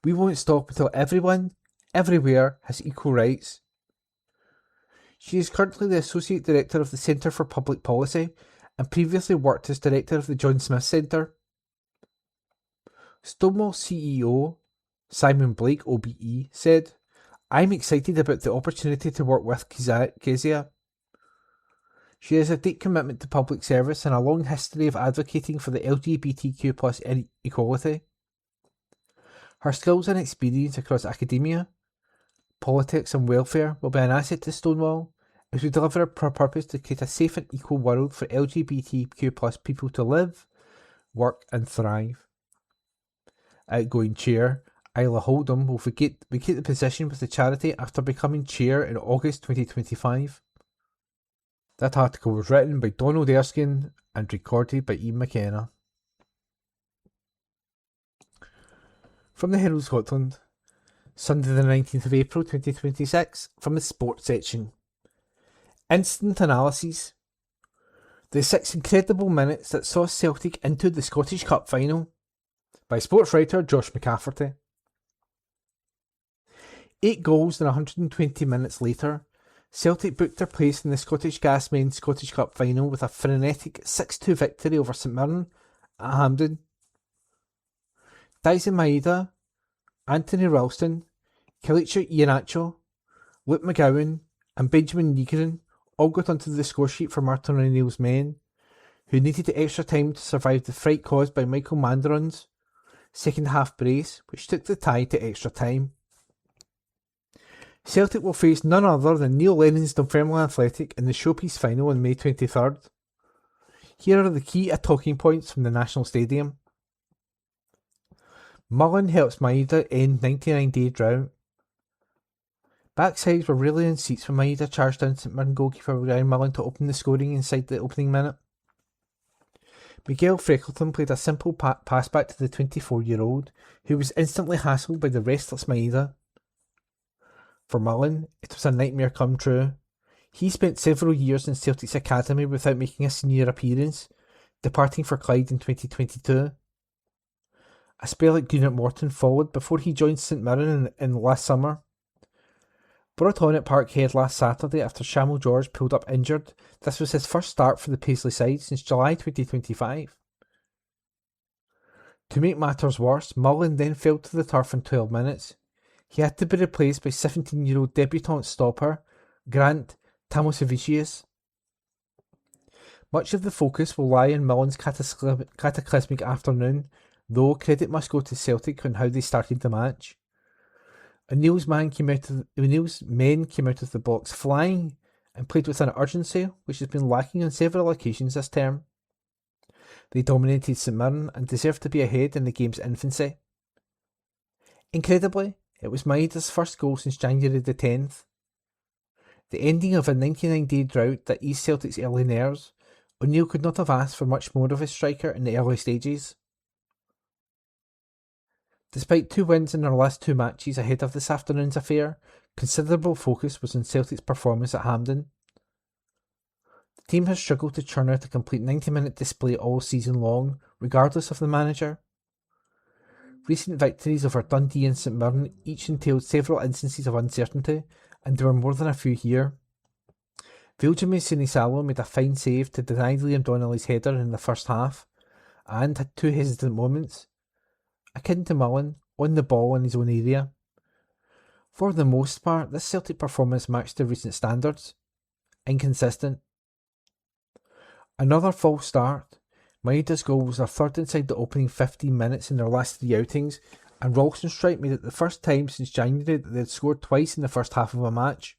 We won't stop until everyone, everywhere, has equal rights." She is currently the Associate Director of the Centre for Public Policy and previously worked as Director of the John Smith Centre. Stonewall CEO Simon Blake OBE said, "I'm excited about the opportunity to work with Kezia. She has a deep commitment to public service and a long history of advocating for the LGBTQ plus equality. Her skills and experience across academia, politics and welfare will be an asset to Stonewall as we deliver our purpose to create a safe and equal world for LGBTQ plus people to live, work and thrive." Outgoing chair Isla Holdham will vacate the position with the charity after becoming chair in August 2025. That article was written by Donald Erskine and recorded by Ian McKenna. From the Herald Scotland, Sunday the 19th of April 2026, from the sports section. Instant analyses. The 6 incredible minutes that saw Celtic into the Scottish Cup final, by sports writer Josh McCafferty. 8 goals and 120 minutes later, Celtic booked their place in the Scottish Gasmen Scottish Cup final with a frenetic 6-2 victory over St Mirren at Hampden. Dyson Maeda, Anthony Ralston, Kelechi Iheanacho, Luke McGowan and Benjamin Nigren all got onto the score sheet for Martin O'Neill's men, who needed extra time to survive the fright caused by Michael Mandaron's second half brace, which took the tie to extra time. Celtic will face none other than Neil Lennon's Dunfermline Athletic in the Showpiece final on May 23rd. Here are the key talking points from the National Stadium. Mullen helps Maeda end 99-day drought. Backsides were really in seats when Maeda charged down St Mirren goalkeeper Ryan Mullen to open the scoring inside the opening minute. Miguel Freckleton played a simple pass back to the 24-year-old, who was instantly hassled by the restless Maeda. For Mullen, it was a nightmare come true. He spent several years in Celtic's academy without making a senior appearance, departing for Clyde in 2022. A spell at Greenock Morton followed before he joined St Mirren in last summer. Brought on at Parkhead last Saturday after Shamil George pulled up injured, this was his first start for the Paisley side since July 2025. To make matters worse, Mullen then fell to the turf in 12 minutes. He had to be replaced by 17-year-old debutant stopper Grant Tamosevicius. Much of the focus will lie on Mullen's cataclysmic afternoon, though credit must go to Celtic on how they started the match. O'Neill's men came out of the box flying and played with an urgency which has been lacking on several occasions this term. They dominated St Mirren and deserved to be ahead in the game's infancy. Incredibly, it was Maeda's first goal since January the 10th. The ending of a 99-day drought that eased Celtic's early nerves, O'Neill could not have asked for much more of his striker in the early stages. Despite 2 wins in their last 2 matches ahead of this afternoon's affair, considerable focus was on Celtic's performance at Hampden. The team has struggled to churn out a complete 90-minute display all season long, regardless of the manager. Recent victories over Dundee and St Mirren each entailed several instances of uncertainty, and there were more than a few here. Viljami Sinisalo made a fine save to deny Liam Donnelly's header in the first half, and had two hesitant moments, akin to Mullen, on the ball in his own area. For the most part, this Celtic performance matched their recent standards. Inconsistent. Another false start. Maeda's goal was their third inside the opening 15 minutes in their last three outings, and Ralston's strike made it the first time since January that they had scored twice in the first half of a match.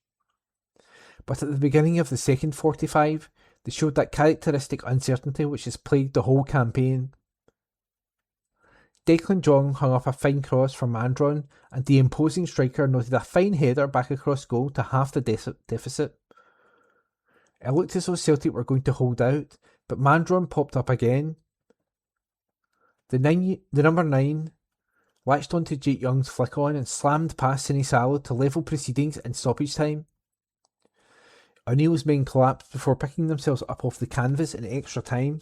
But at the beginning of the second 45, they showed that characteristic uncertainty which has plagued the whole campaign. Declan Jong hung up a fine cross from Mandron, and the imposing striker noted a fine header back across goal to half the deficit. It looked as though Celtic were going to hold out, but Mandron popped up again. The number 9 latched onto Jake Young's flick on and slammed past Sinisalo to level proceedings in stoppage time. O'Neill's men collapsed before picking themselves up off the canvas in extra time.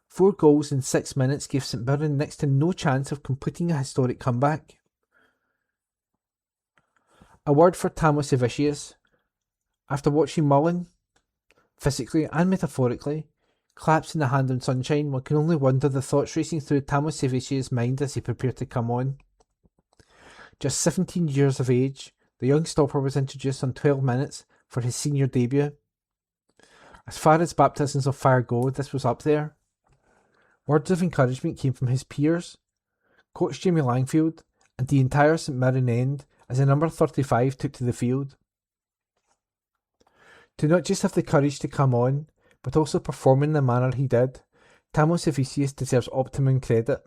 4 goals in 6 minutes gave St Mirren next to no chance of completing a historic comeback. A word for Tamos Evicius. After watching Mullen, physically and metaphorically, collapse in the hand in sunshine, one can only wonder the thoughts racing through Tamos Evicius' mind as he prepared to come on. Just 17 years of age, the young stopper was introduced on 12 minutes for his senior debut. As far as baptisms of fire go, this was up there. Words of encouragement came from his peers, coach Jamie Langfield, and the entire St Mirren end as the number 35 took to the field. To not just have the courage to come on, but also perform in the manner he did, Tamos Evicius deserves optimum credit.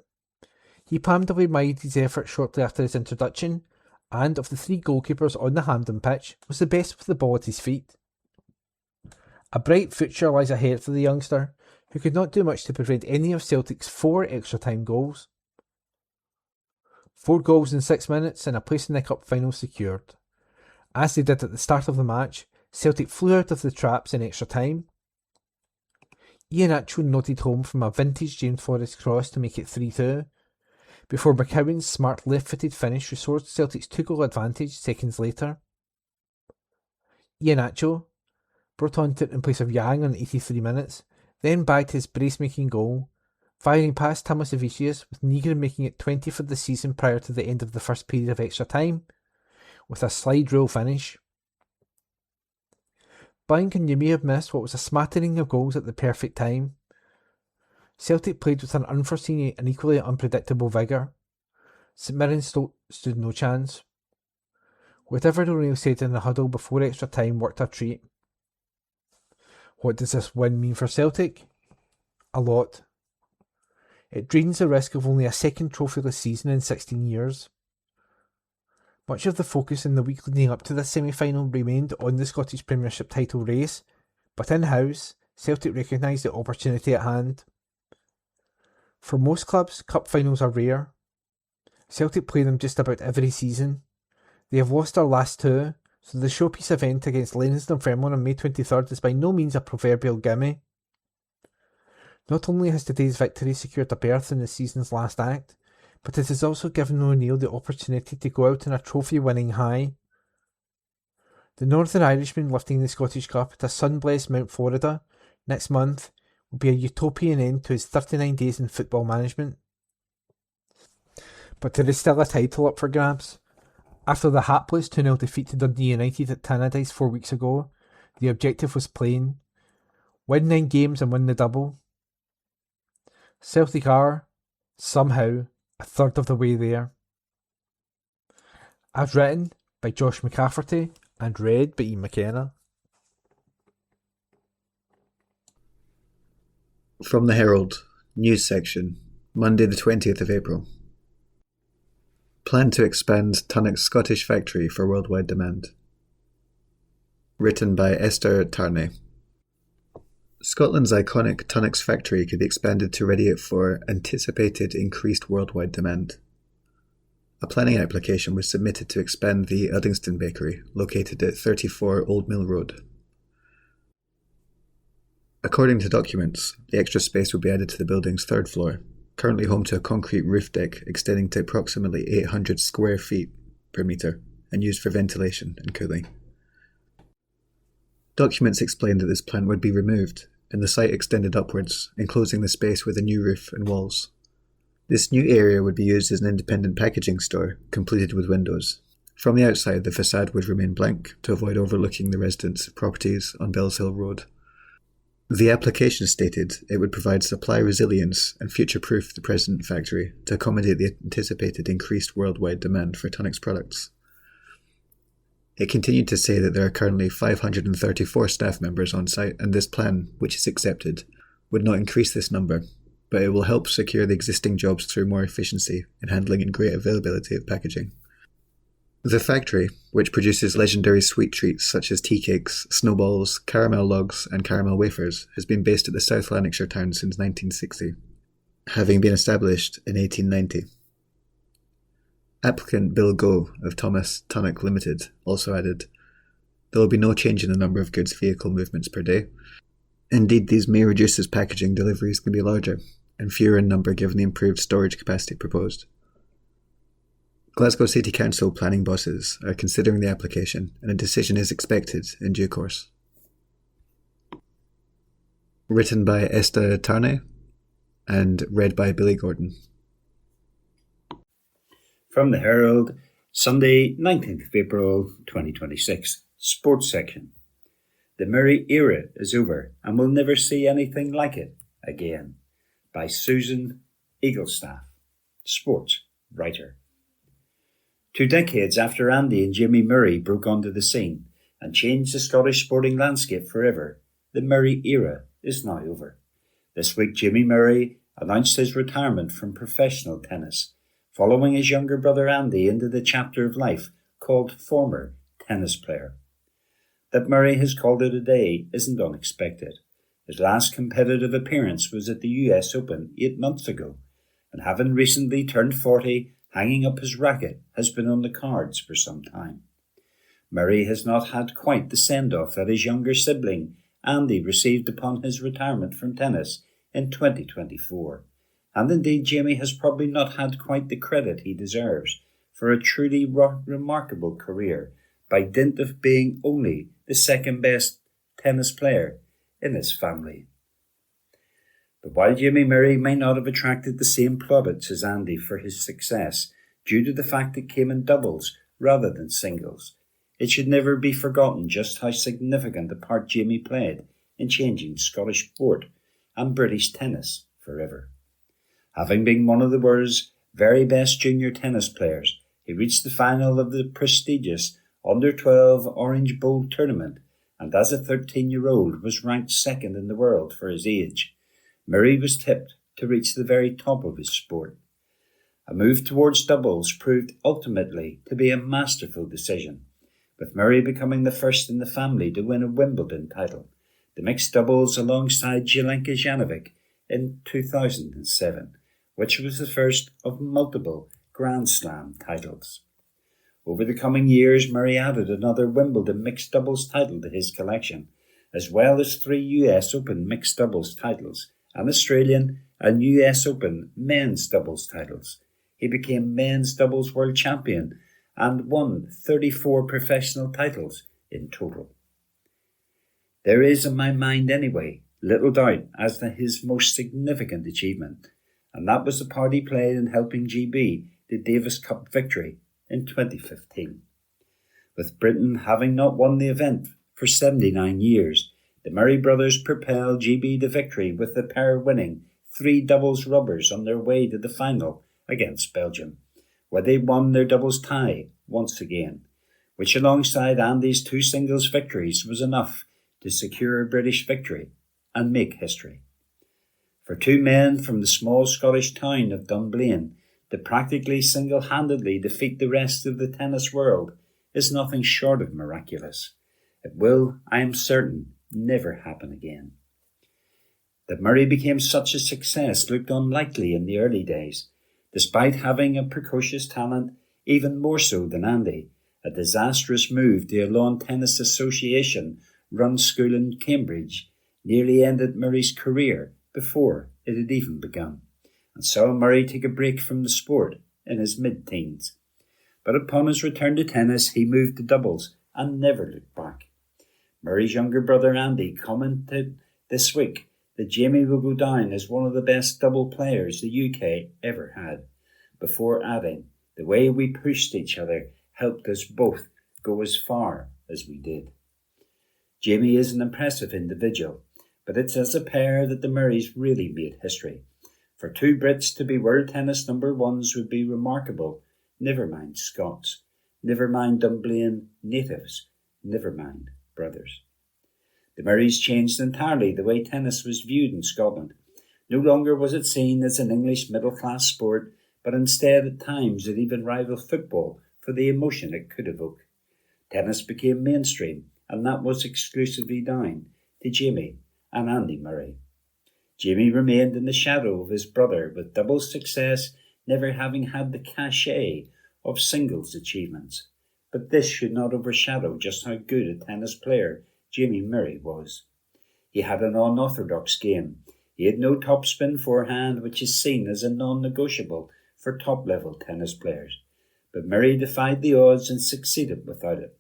He palmed away Maeda's effort shortly after his introduction, and of the 3 goalkeepers on the Hampden pitch, was the best with the ball at his feet. A bright future lies ahead for the youngster, who could not do much to prevent any of Celtic's 4 extra time goals. 4 goals in 6 minutes and a place in the cup final secured. As they did at the start of the match, Celtic flew out of the traps in extra time. Iheanacho nodded home from a vintage James Forrest cross to make it 3-2, before McCowan's smart left-footed finish restored Celtic's 2-goal advantage seconds later. Iheanacho, brought on in place of Yang on 83 minutes, then bagged his brace-making goal, firing past Tamos Evicius, with Negrin making it 20 for the season prior to the end of the first period of extra time, with a slide rule finish. Blank and Yumi have missed what was a smattering of goals at the perfect time. Celtic played with an unforeseen and equally unpredictable vigour. St Mirren stood no chance. Whatever O'Neill said in the huddle before extra time worked a treat. What does this win mean for Celtic? A lot. It drains the risk of only a second trophyless season in 16 years. Much of the focus in the week leading up to this semi-final remained on the Scottish Premiership title race, but in-house, Celtic recognised the opportunity at hand. For most clubs, cup finals are rare. Celtic play them just about every season. They have lost their last 2, so the showpiece event against Leinster-Fairmont on May 23rd is by no means a proverbial gimme. Not only has today's victory secured a berth in the season's last act, but it has also given O'Neill the opportunity to go out on a trophy-winning high. The Northern Irishman lifting the Scottish Cup at a sun-blessed Mount Florida next month will be a utopian end to his 39 days in football management. But there is still a title up for grabs. After the hapless 2-0 defeat to Dundee United at Tannadice 4 weeks ago, the objective was plain: win 9 games and win the double. Celtic are, somehow, a third of the way there. As written by Josh McCafferty and read by Ian McKenna. From the Herald, News section, Monday the 20th of April. Plan to expand Tunnock's Scottish factory for worldwide demand. Written by Esther Tarnay. Scotland's iconic Tunnock's factory could be expanded to ready it for anticipated increased worldwide demand. A planning application was submitted to expand the Uddingston Bakery, located at 34 Old Mill Road. According to documents, the extra space would be added to the building's 3rd floor, currently home to a concrete roof deck extending to approximately 800 square feet per metre and used for ventilation and cooling. Documents explained that this plant would be removed, and the site extended upwards, enclosing the space with a new roof and walls. This new area would be used as an independent packaging store, completed with windows. From the outside, the facade would remain blank to avoid overlooking the residents' properties on Bells Hill Road. The application stated it would provide supply resilience and future-proof the present factory to accommodate the anticipated increased worldwide demand for Tunnock's products. It continued to say that there are currently 534 staff members on site, and this plan, which is accepted, would not increase this number, but it will help secure the existing jobs through more efficiency in handling and great availability of packaging. The factory, which produces legendary sweet treats such as tea cakes, snowballs, caramel logs, and caramel wafers, has been based at the South Lanarkshire town since 1960, having been established in 1890. Applicant Bill Goh of Thomas Tunnock Limited also added, "There will be no change in the number of goods vehicle movements per day. Indeed, these may reduce as packaging deliveries can be larger and fewer in number given the improved storage capacity proposed." Glasgow City Council planning bosses are considering the application, and a decision is expected in due course. Written by Esther Tarnay and read by Billy Gordon. From the Herald, Sunday, 19th of April 2026, Sports section. The Murray era is over and we'll never see anything like it again. By Susan Eaglestaff, sports writer. 2 decades after Andy and Jimmy Murray broke onto the scene and changed the Scottish sporting landscape forever, the Murray era is now over. This week, Jimmy Murray announced his retirement from professional tennis, following his younger brother Andy into the chapter of life called former tennis player. That Murray has called it a day isn't unexpected. His last competitive appearance was at the US Open 8 months ago, and having recently turned 40, hanging up his racket has been on the cards for some time. Murray has not had quite the send-off that his younger sibling Andy received upon his retirement from tennis in 2024. And indeed, Jamie has probably not had quite the credit he deserves for a truly remarkable career by dint of being only the second best tennis player in his family. But while Jimmy Murray may not have attracted the same plaudits as Andy for his success, due to the fact it came in doubles rather than singles, it should never be forgotten just how significant a part Jimmy played in changing Scottish sport and British tennis forever. Having been one of the world's very best junior tennis players, he reached the final of the prestigious Under-12 Orange Bowl tournament, and as a 13-year-old was ranked second in the world for his age. Murray was tipped to reach the very top of his sport. A move towards doubles proved ultimately to be a masterful decision, with Murray becoming the first in the family to win a Wimbledon title, the mixed doubles alongside Jelenka Janovic in 2007, which was the first of multiple Grand Slam titles. Over the coming years, Murray added another Wimbledon mixed doubles title to his collection, as well as 3 US Open mixed doubles titles, an Australian and US Open men's doubles titles. He became men's doubles world champion and won 34 professional titles in total. There is, in my mind anyway, little doubt as to his most significant achievement, and that was the part he played in helping GB the Davis Cup victory in 2015. With Britain having not won the event for 79 years, the Murray brothers propelled GB to victory, with the pair winning 3 doubles rubbers on their way to the final against Belgium, where they won their doubles tie once again, which alongside Andy's 2 singles victories was enough to secure a British victory and make history. For 2 men from the small Scottish town of Dunblane to practically single-handedly defeat the rest of the tennis world is nothing short of miraculous. It will, I am certain, never happen again. That Murray became such a success looked unlikely in the early days, despite having a precocious talent even more so than Andy. A disastrous move to a lawn tennis association run school in Cambridge nearly ended Murray's career before it had even begun, and saw Murray take a break from the sport in his mid-teens. But upon his return to tennis, he moved to doubles and never looked back. Murray's younger brother Andy commented this week that Jamie will go down as one of the best double players the UK ever had, before adding, "The way we pushed each other helped us both go as far as we did." Jamie is an impressive individual, but it's as a pair that the Murrays really made history. For two Brits to be world tennis number ones would be remarkable, never mind Scots, never mind Dunblian natives, never mind brothers. The Murrays changed entirely the way tennis was viewed in Scotland. No longer was it seen as an English middle-class sport, but instead at times it even rivaled football for the emotion it could evoke. Tennis became mainstream, and that was exclusively down to Jamie and Andy Murray. Jamie remained in the shadow of his brother, with doubles success never having had the cachet of singles achievements. But this should not overshadow just how good a tennis player Jamie Murray was. He had an unorthodox game. He had no topspin forehand, which is seen as a non-negotiable for top-level tennis players. But Murray defied the odds and succeeded without it.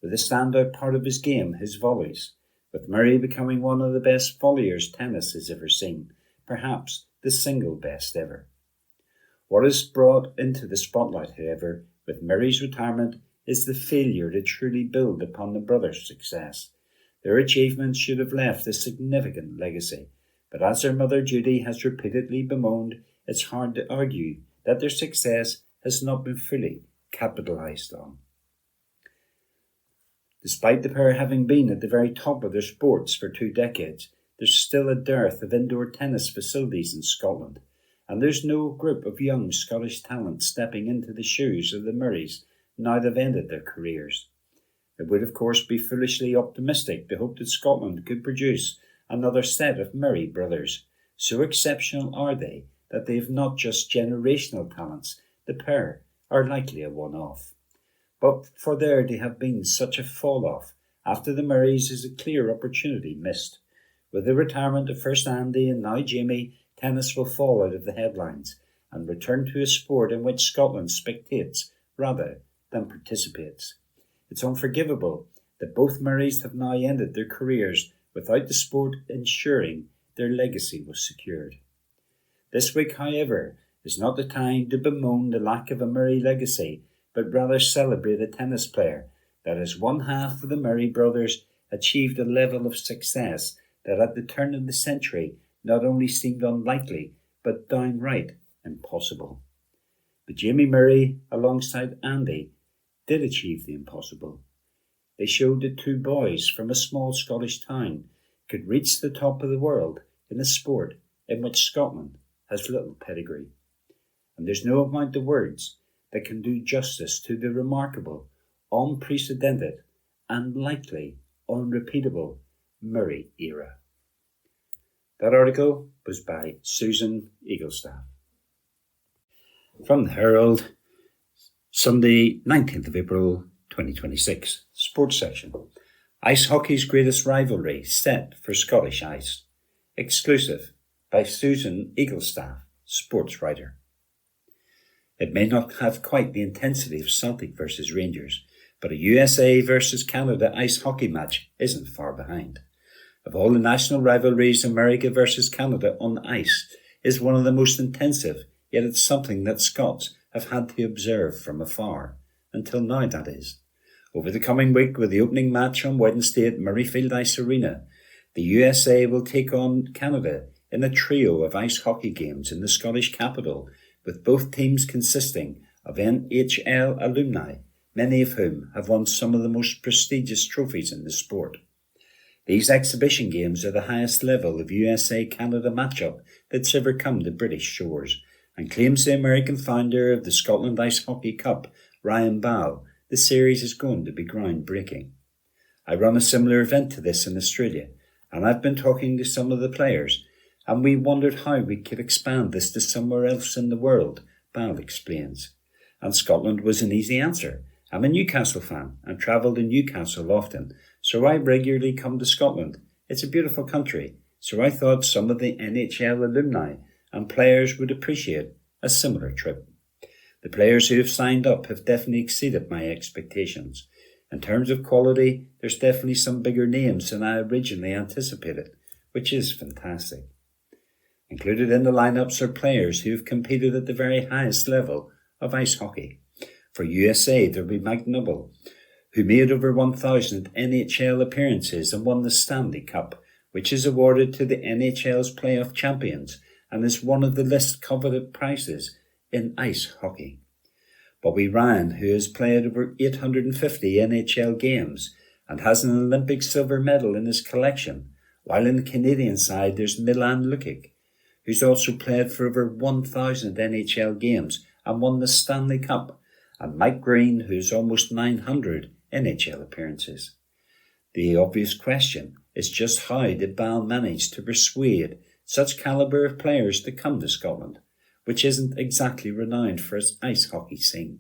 With a standout part of his game, his volleys, with Murray becoming one of the best volleyers tennis has ever seen, perhaps the single best ever. What is brought into the spotlight, however, with Murray's retirement is the failure to truly build upon the brothers' success. Their achievements should have left a significant legacy, but as their mother Judy has repeatedly bemoaned, it's hard to argue that their success has not been fully capitalised on. Despite the pair having been at the very top of their sports for 2 decades, there's still a dearth of indoor tennis facilities in Scotland, and there's no group of young Scottish talent stepping into the shoes of the Murrays now they've ended their careers. It would of course be foolishly optimistic to hope that Scotland could produce another set of Murray brothers. So exceptional are they that they have not just generational talents, the pair are likely a one-off. But for there to have been such a fall-off after the Murrays is a clear opportunity missed. With the retirement of first Andy and now Jamie, tennis will fall out of the headlines and return to a sport in which Scotland spectates rather than participates. It's unforgivable that both Murrays have now ended their careers without the sport ensuring their legacy was secured. This week, however, is not the time to bemoan the lack of a Murray legacy, but rather celebrate a tennis player that as one half of the Murray brothers achieved a level of success that at the turn of the century not only seemed unlikely, but downright impossible. But Jamie Murray, alongside Andy, did achieve the impossible. They showed that two boys from a small Scottish town could reach the top of the world in a sport in which Scotland has little pedigree. And there's no amount of words that can do justice to the remarkable, unprecedented, and likely unrepeatable Murray era. That article was by Susan Eaglestaff. From the Herald, Sunday, 19th of April, 2026. Sports section. Ice hockey's greatest rivalry set for Scottish ice. Exclusive by Susan Eaglestaff, sports writer. It may not have quite the intensity of Celtic versus Rangers, but a USA versus Canada ice hockey match isn't far behind. Of all the national rivalries, America versus Canada on ice is one of the most intensive, yet it's something that Scots have had to observe from afar, until now that is. Over the coming week, with the opening match on Wednesday at Murrayfield Ice Arena, the USA will take on Canada in a trio of ice hockey games in the Scottish capital, with both teams consisting of NHL alumni, many of whom have won some of the most prestigious trophies in the sport. These exhibition games are the highest level of USA-Canada matchup that's ever come to British shores, and claims the American founder of the Scotland Ice Hockey Cup, Ryan Ball, the series is going to be groundbreaking. I run a similar event to this in Australia, and I've been talking to some of the players, and we wondered how we could expand this to somewhere else in the world, Ball explains. And Scotland was an easy answer. I'm a Newcastle fan and travel to Newcastle often, so I regularly come to Scotland. It's a beautiful country, so I thought some of the NHL alumni and players would appreciate a similar trip. The players who have signed up have definitely exceeded my expectations. In terms of quality, there's definitely some bigger names than I originally anticipated, which is fantastic. Included in the lineups are players who have competed at the very highest level of ice hockey. For USA, there will be Mike Nubble, who made over 1,000 NHL appearances and won the Stanley Cup, which is awarded to the NHL's playoff champions and is one of the least coveted prizes in ice hockey. Bobby Ryan, who has played over 850 NHL games and has an Olympic silver medal in his collection, while in the Canadian side there's Milan Lucic, who's also played for over 1,000 NHL games and won the Stanley Cup, and Mike Green, who's almost 900 NHL appearances. The obvious question is just how did Bal manage to persuade such calibre of players to come to Scotland, which isn't exactly renowned for its ice hockey scene.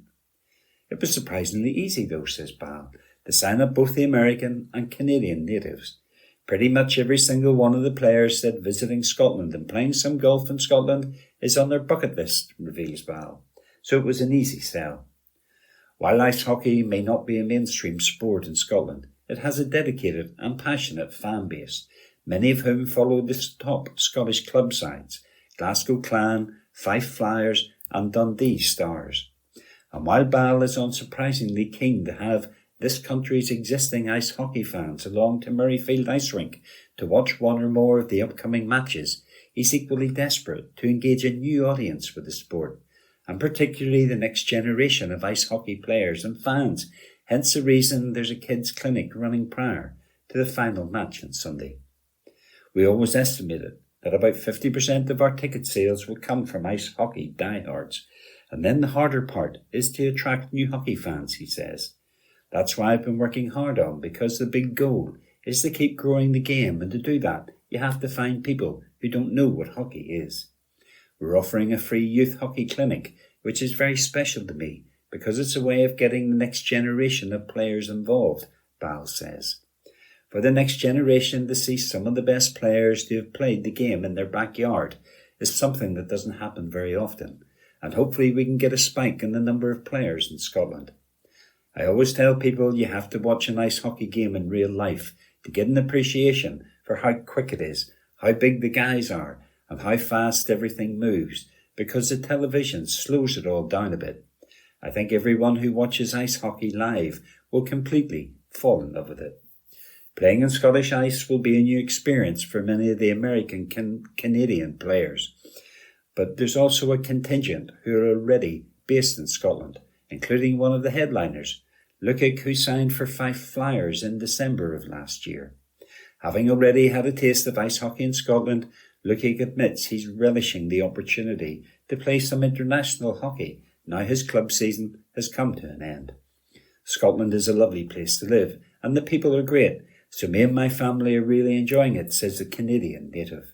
It was surprisingly easy though, says Bal, to sign up both the American and Canadian natives. Pretty much every single one of the players said visiting Scotland and playing some golf in Scotland is on their bucket list, reveals Bal. So it was an easy sell. While ice hockey may not be a mainstream sport in Scotland, it has a dedicated and passionate fan base, many of whom follow the top Scottish club sides, Glasgow Clan, Fife Flyers and Dundee Stars. And while Bal is unsurprisingly keen to have this country's existing ice hockey fans along to Murrayfield Ice Rink to watch one or more of the upcoming matches, he's equally desperate to engage a new audience with the sport, and particularly the next generation of ice hockey players and fans, hence the reason there's a kids' clinic running prior to the final match on Sunday. We always estimated that about 50% of our ticket sales will come from ice hockey diehards, and then the harder part is to attract new hockey fans, he says. That's why I've been working hard on, because the big goal is to keep growing the game, and to do that you have to find people who don't know what hockey is. We're offering a free youth hockey clinic, which is very special to me because it's a way of getting the next generation of players involved, Bal says. For the next generation to see some of the best players who have played the game in their backyard is something that doesn't happen very often, and hopefully we can get a spike in the number of players in Scotland. I always tell people you have to watch an ice hockey game in real life to get an appreciation for how quick it is, how big the guys are, and how fast everything moves, because the television slows it all down a bit. I think everyone who watches ice hockey live will completely fall in love with it. Playing on Scottish ice will be a new experience for many of the American Canadian players, but there's also a contingent who are already based in Scotland, including one of the headliners, Lucic, who signed for Fife Flyers in December of last year. Having already had a taste of ice hockey in Scotland, Lucic admits he's relishing the opportunity to play some international hockey now his club season has come to an end. Scotland is a lovely place to live, and the people are great, so me and my family are really enjoying it, says the Canadian native.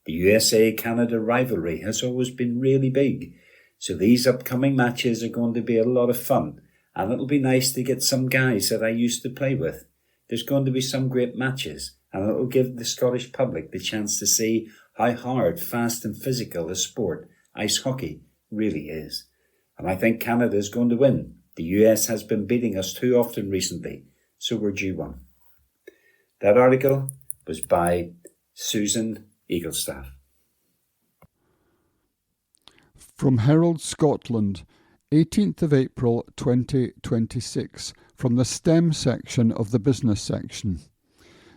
The USA-Canada rivalry has always been really big, so these upcoming matches are going to be a lot of fun, and it'll be nice to get some guys that I used to play with. There's going to be some great matches, and it'll give the Scottish public the chance to see how hard, fast and physical a sport ice hockey really is. And I think Canada is going to win. The US has been beating us too often recently, so we're due one. That article was by Susan Eaglestaff. From Herald, Scotland, 18th of April 2026, from the STEM section of the business section.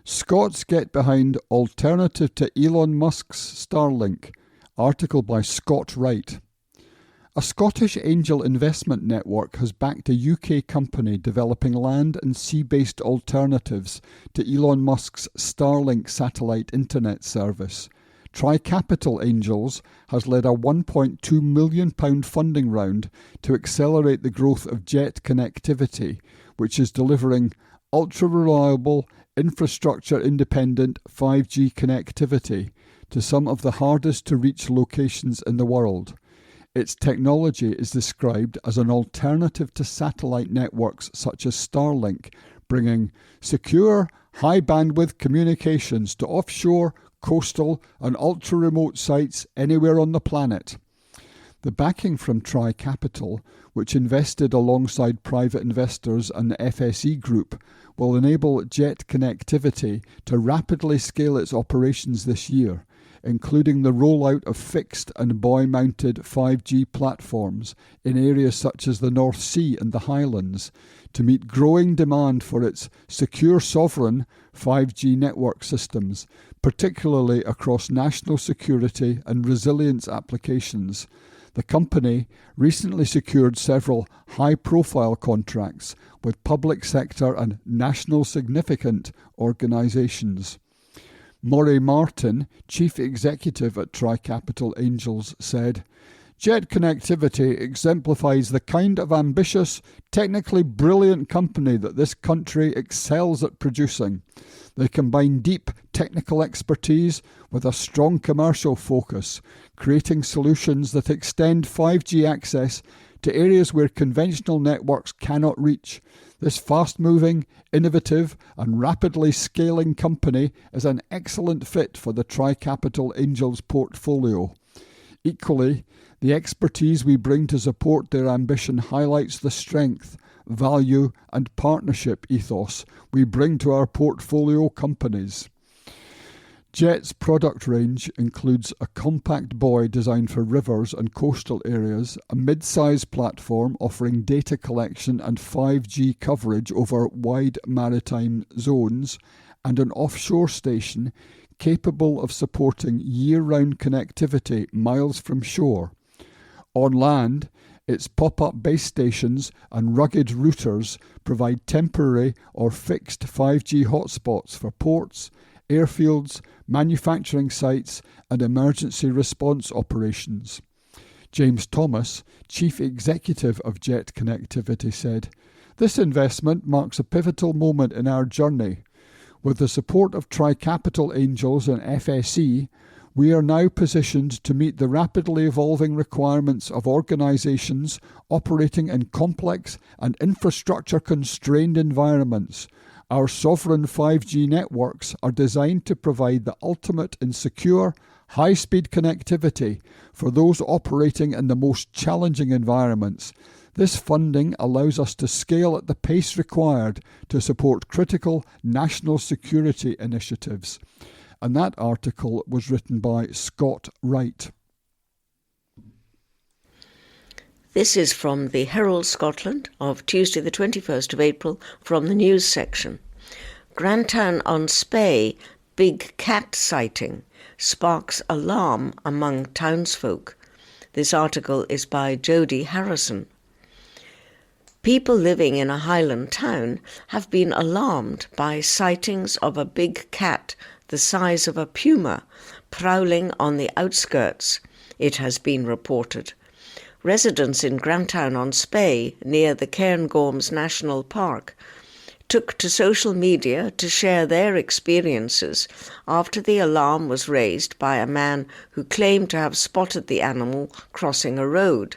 Scots get behind alternative to Elon Musk's Starlink. Article by Scott Wright. A Scottish angel investment network has backed a UK company developing land and sea-based alternatives to Elon Musk's Starlink satellite internet service. Tricapital Angels has led a £1.2 million funding round to accelerate the growth of jet connectivity, which is delivering ultra-reliable, infrastructure-independent 5G connectivity to some of the hardest-to-reach locations in the world. Its technology is described as an alternative to satellite networks such as Starlink, bringing secure, high-bandwidth communications to offshore, coastal and ultra-remote sites anywhere on the planet. The backing from Tri Capital, which invested alongside private investors and the FSE Group, will enable Jet Connectivity to rapidly scale its operations this year, including the rollout of fixed and buoy-mounted 5G platforms in areas such as the North Sea and the Highlands, to meet growing demand for its secure sovereign 5G network systems, particularly across national security and resilience applications. The company recently secured several high-profile contracts with public sector and national significant organisations. Murray Martin, Chief Executive at Tri-Capital Angels, said, "Jet Connectivity exemplifies the kind of ambitious, technically brilliant company that this country excels at producing. They combine deep technical expertise with a strong commercial focus, creating solutions that extend 5G access to areas where conventional networks cannot reach. This fast-moving, innovative and rapidly scaling company is an excellent fit for the Tri-Capital Angels portfolio. Equally, the expertise we bring to support their ambition highlights the strength, value and partnership ethos we bring to our portfolio companies." Jet's product range includes a compact buoy designed for rivers and coastal areas, a mid-size platform offering data collection and 5G coverage over wide maritime zones, and an offshore station capable of supporting year-round connectivity miles from shore. On land, its pop-up base stations and rugged routers provide temporary or fixed 5G hotspots for ports, airfields, manufacturing sites and emergency response operations. James Thomas, Chief Executive of Jet Connectivity, said, "This investment marks a pivotal moment in our journey. With the support of Tri-Capital Angels and FSE, we are now positioned to meet the rapidly evolving requirements of organisations operating in complex and infrastructure-constrained environments. Our sovereign 5G networks are designed to provide the ultimate in secure, high-speed connectivity for those operating in the most challenging environments. This funding allows us to scale at the pace required to support critical national security initiatives." And that article was written by Scott Wright. This is from the Herald Scotland of Tuesday the 21st of April from the news section. Grantown-on-Spey big cat sighting sparks alarm among townsfolk. This article is by Jodie Harrison. People living in a Highland town have been alarmed by sightings of a big cat the size of a puma prowling on the outskirts, it has been reported. Residents in Grantown-on-Spey, near the Cairngorms National Park, took to social media to share their experiences after the alarm was raised by a man who claimed to have spotted the animal crossing a road.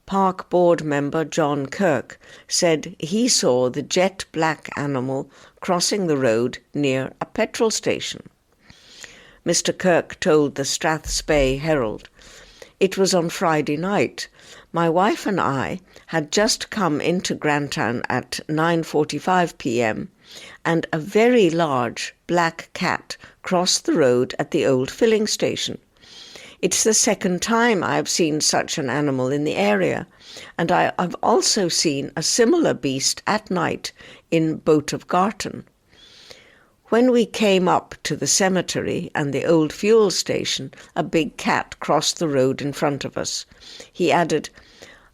Park Board member John Kirk said he saw the jet black animal crossing the road near a petrol station. Mr. Kirk told the Strathspey Herald, "It was on Friday night. My wife and I had just come into Grantown at 9:45 p.m. and a very large black cat crossed the road at the old filling station. It's the second time I've seen such an animal in the area, and I've also seen a similar beast at night in Boat of Garton. When we came up to the cemetery and the old fuel station, a big cat crossed the road in front of us." He added,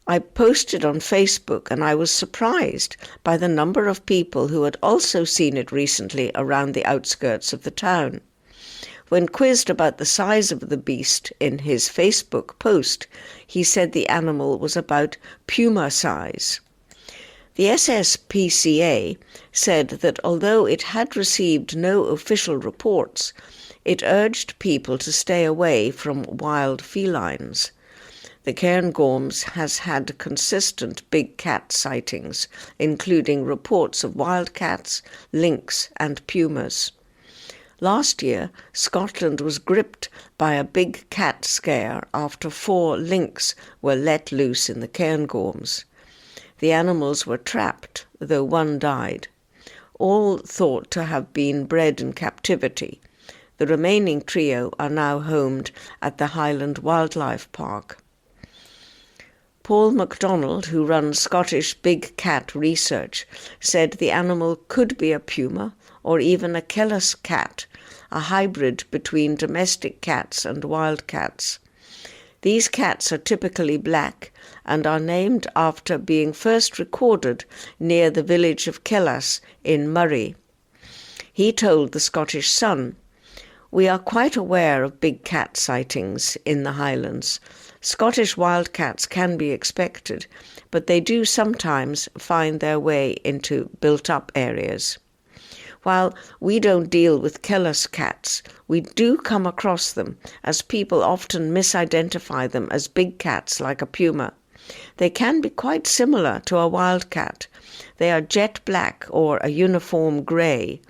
"I posted on Facebook and I was surprised by the number of people who had also seen it recently around the outskirts of the town." When quizzed about the size of the beast in his Facebook post, he said the animal was about puma size. The SSPCA said that although it had received no official reports, it urged people to stay away from wild felines. The Cairngorms has had consistent big cat sightings, including reports of wildcats, lynx and pumas. Last year, Scotland was gripped by a big cat scare after 4 lynx were let loose in the Cairngorms. The animals were trapped, though one died. All thought to have been bred in captivity. The remaining trio are now homed at the Highland Wildlife Park. Paul MacDonald, who runs Scottish Big Cat Research, said the animal could be a puma or even a Kellis cat, a hybrid between domestic cats and wild cats. These cats are typically black and are named after being first recorded near the village of Kellas in Murray. He told the Scottish Sun, "We are quite aware of big cat sightings in the Highlands. Scottish wildcats can be expected, but they do sometimes find their way into built-up areas. While we don't deal with Kellis cats, we do come across them, as people often misidentify them as big cats like a puma. They can be quite similar to a wildcat. They are jet black or a uniform grey.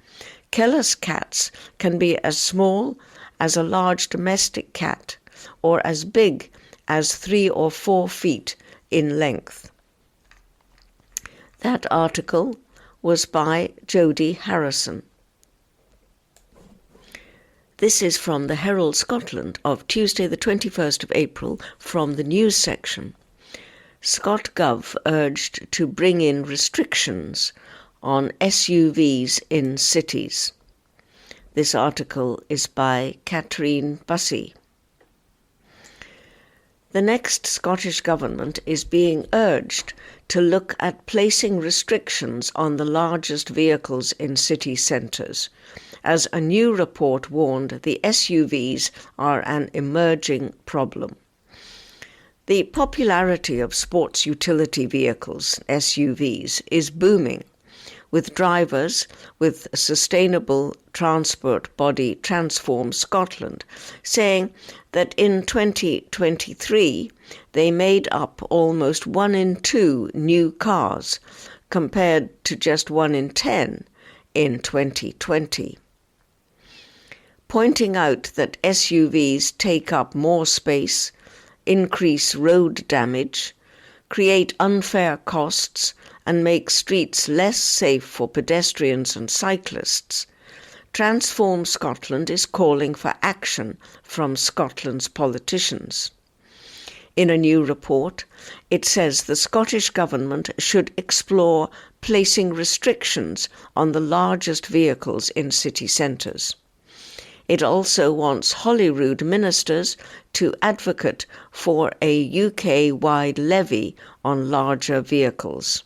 Kellis cats can be as small as a large domestic cat, or as big as 3 or 4 feet in length." That article was by Jodie Harrison. This is from the Herald Scotland of Tuesday the 21st of April from the news section. ScotGov urged to bring in restrictions on SUVs in cities. This article is by Katrine Bussey. The next Scottish Government is being urged to look at placing restrictions on the largest vehicles in city centres, as a new report warned the SUVs are an emerging problem. The popularity of sports utility vehicles, SUVs, is booming, with drivers with sustainable transport body Transform Scotland saying that in 2023 they made up almost 1 in 2 new cars, compared to just 1 in 10 in 2020. Pointing out that SUVs take up more space, increase road damage, create unfair costs, and make streets less safe for pedestrians and cyclists, Transform Scotland is calling for action from Scotland's politicians. In a new report, it says the Scottish Government should explore placing restrictions on the largest vehicles in city centres. It also wants Holyrood ministers to advocate for a UK-wide levy on larger vehicles.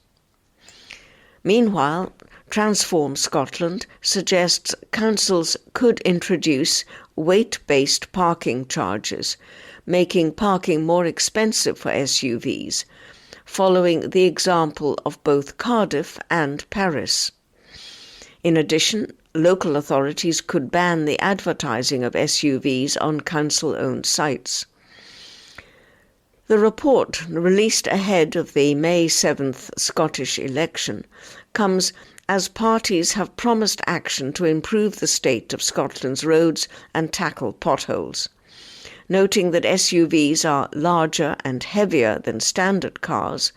Meanwhile, Transform Scotland suggests councils could introduce weight-based parking charges, making parking more expensive for SUVs, following the example of both Cardiff and Paris. In addition, local authorities could ban the advertising of SUVs on council-owned sites. The report, released ahead of the May 7th Scottish election, comes as parties have promised action to improve the state of Scotland's roads and tackle potholes. Noting that SUVs are larger and heavier than standard cars,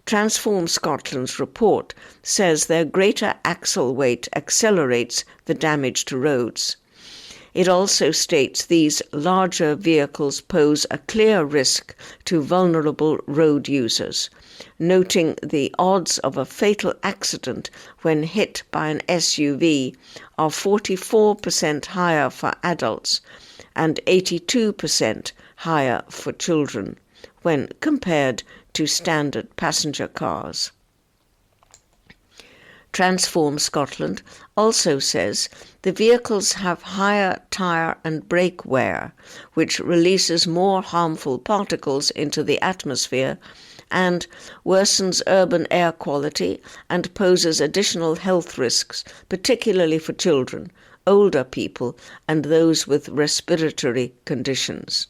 Transform Scotland's report says their greater axle weight accelerates the damage to roads. It also states these larger vehicles pose a clear risk to vulnerable road users, noting the odds of a fatal accident when hit by an SUV are 44% higher for adults and 82% higher for children when compared to standard passenger cars. Transform Scotland also says the vehicles have higher tyre and brake wear, which releases more harmful particles into the atmosphere and worsens urban air quality and poses additional health risks, particularly for children, older people and those with respiratory conditions.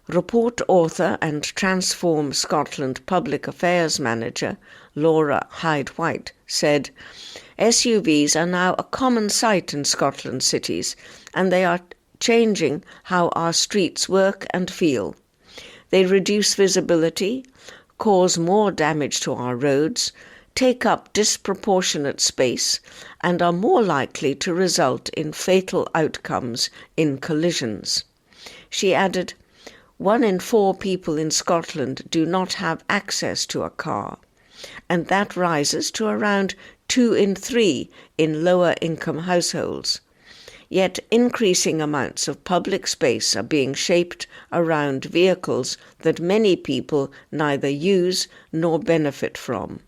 Report author and Transform Scotland Public Affairs Manager Laura Hyde-White said, SUVs are now a common sight in Scotland's cities, and they are changing how our streets work and feel. They reduce visibility, cause more damage to our roads, take up disproportionate space, and are more likely to result in fatal outcomes in collisions. She added, 1 in 4 people in Scotland do not have access to a car, and that rises to around 2 in 3 in lower income households. Yet increasing amounts of public space are being shaped around vehicles that many people neither use nor benefit from.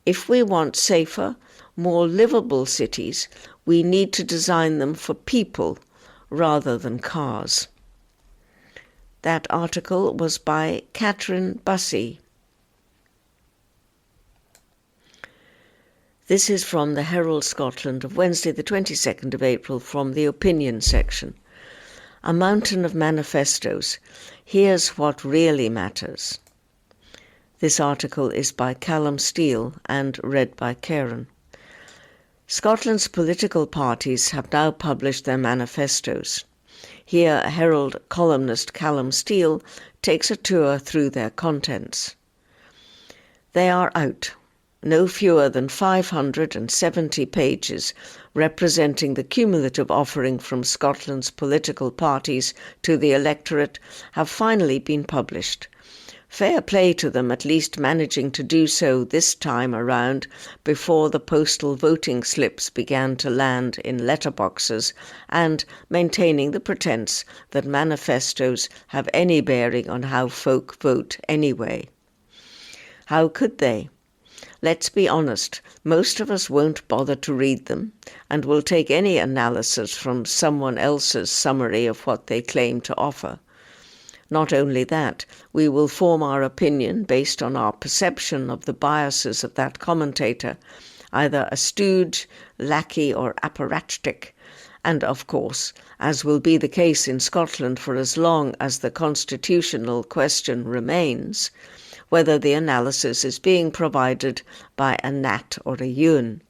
If we want safer, more livable cities, we need to design them for people rather than cars. That article was by Catherine Bussey. This is from the Herald Scotland of Wednesday the 22nd of April from the opinion section. A mountain of manifestos. Here's what really matters. This article is by Callum Steele and read by Karen. Scotland's political parties have now published their manifestos. Here, Herald columnist Callum Steele takes a tour through their contents. They are out, no fewer than 570 pages, representing the cumulative offering from Scotland's political parties to the electorate, have finally been published. Fair play to them at least managing to do so this time around before the postal voting slips began to land in letterboxes and maintaining the pretence that manifestos have any bearing on how folk vote anyway. How could they? Let's be honest, most of us won't bother to read them and will take any analysis from someone else's summary of what they claim to offer. Not only that, we will form our opinion based on our perception of the biases of that commentator, either a stooge, lackey or apparatchik, and of course, as will be the case in Scotland for as long as the constitutional question remains, whether the analysis is being provided by a Nat or a Ewan.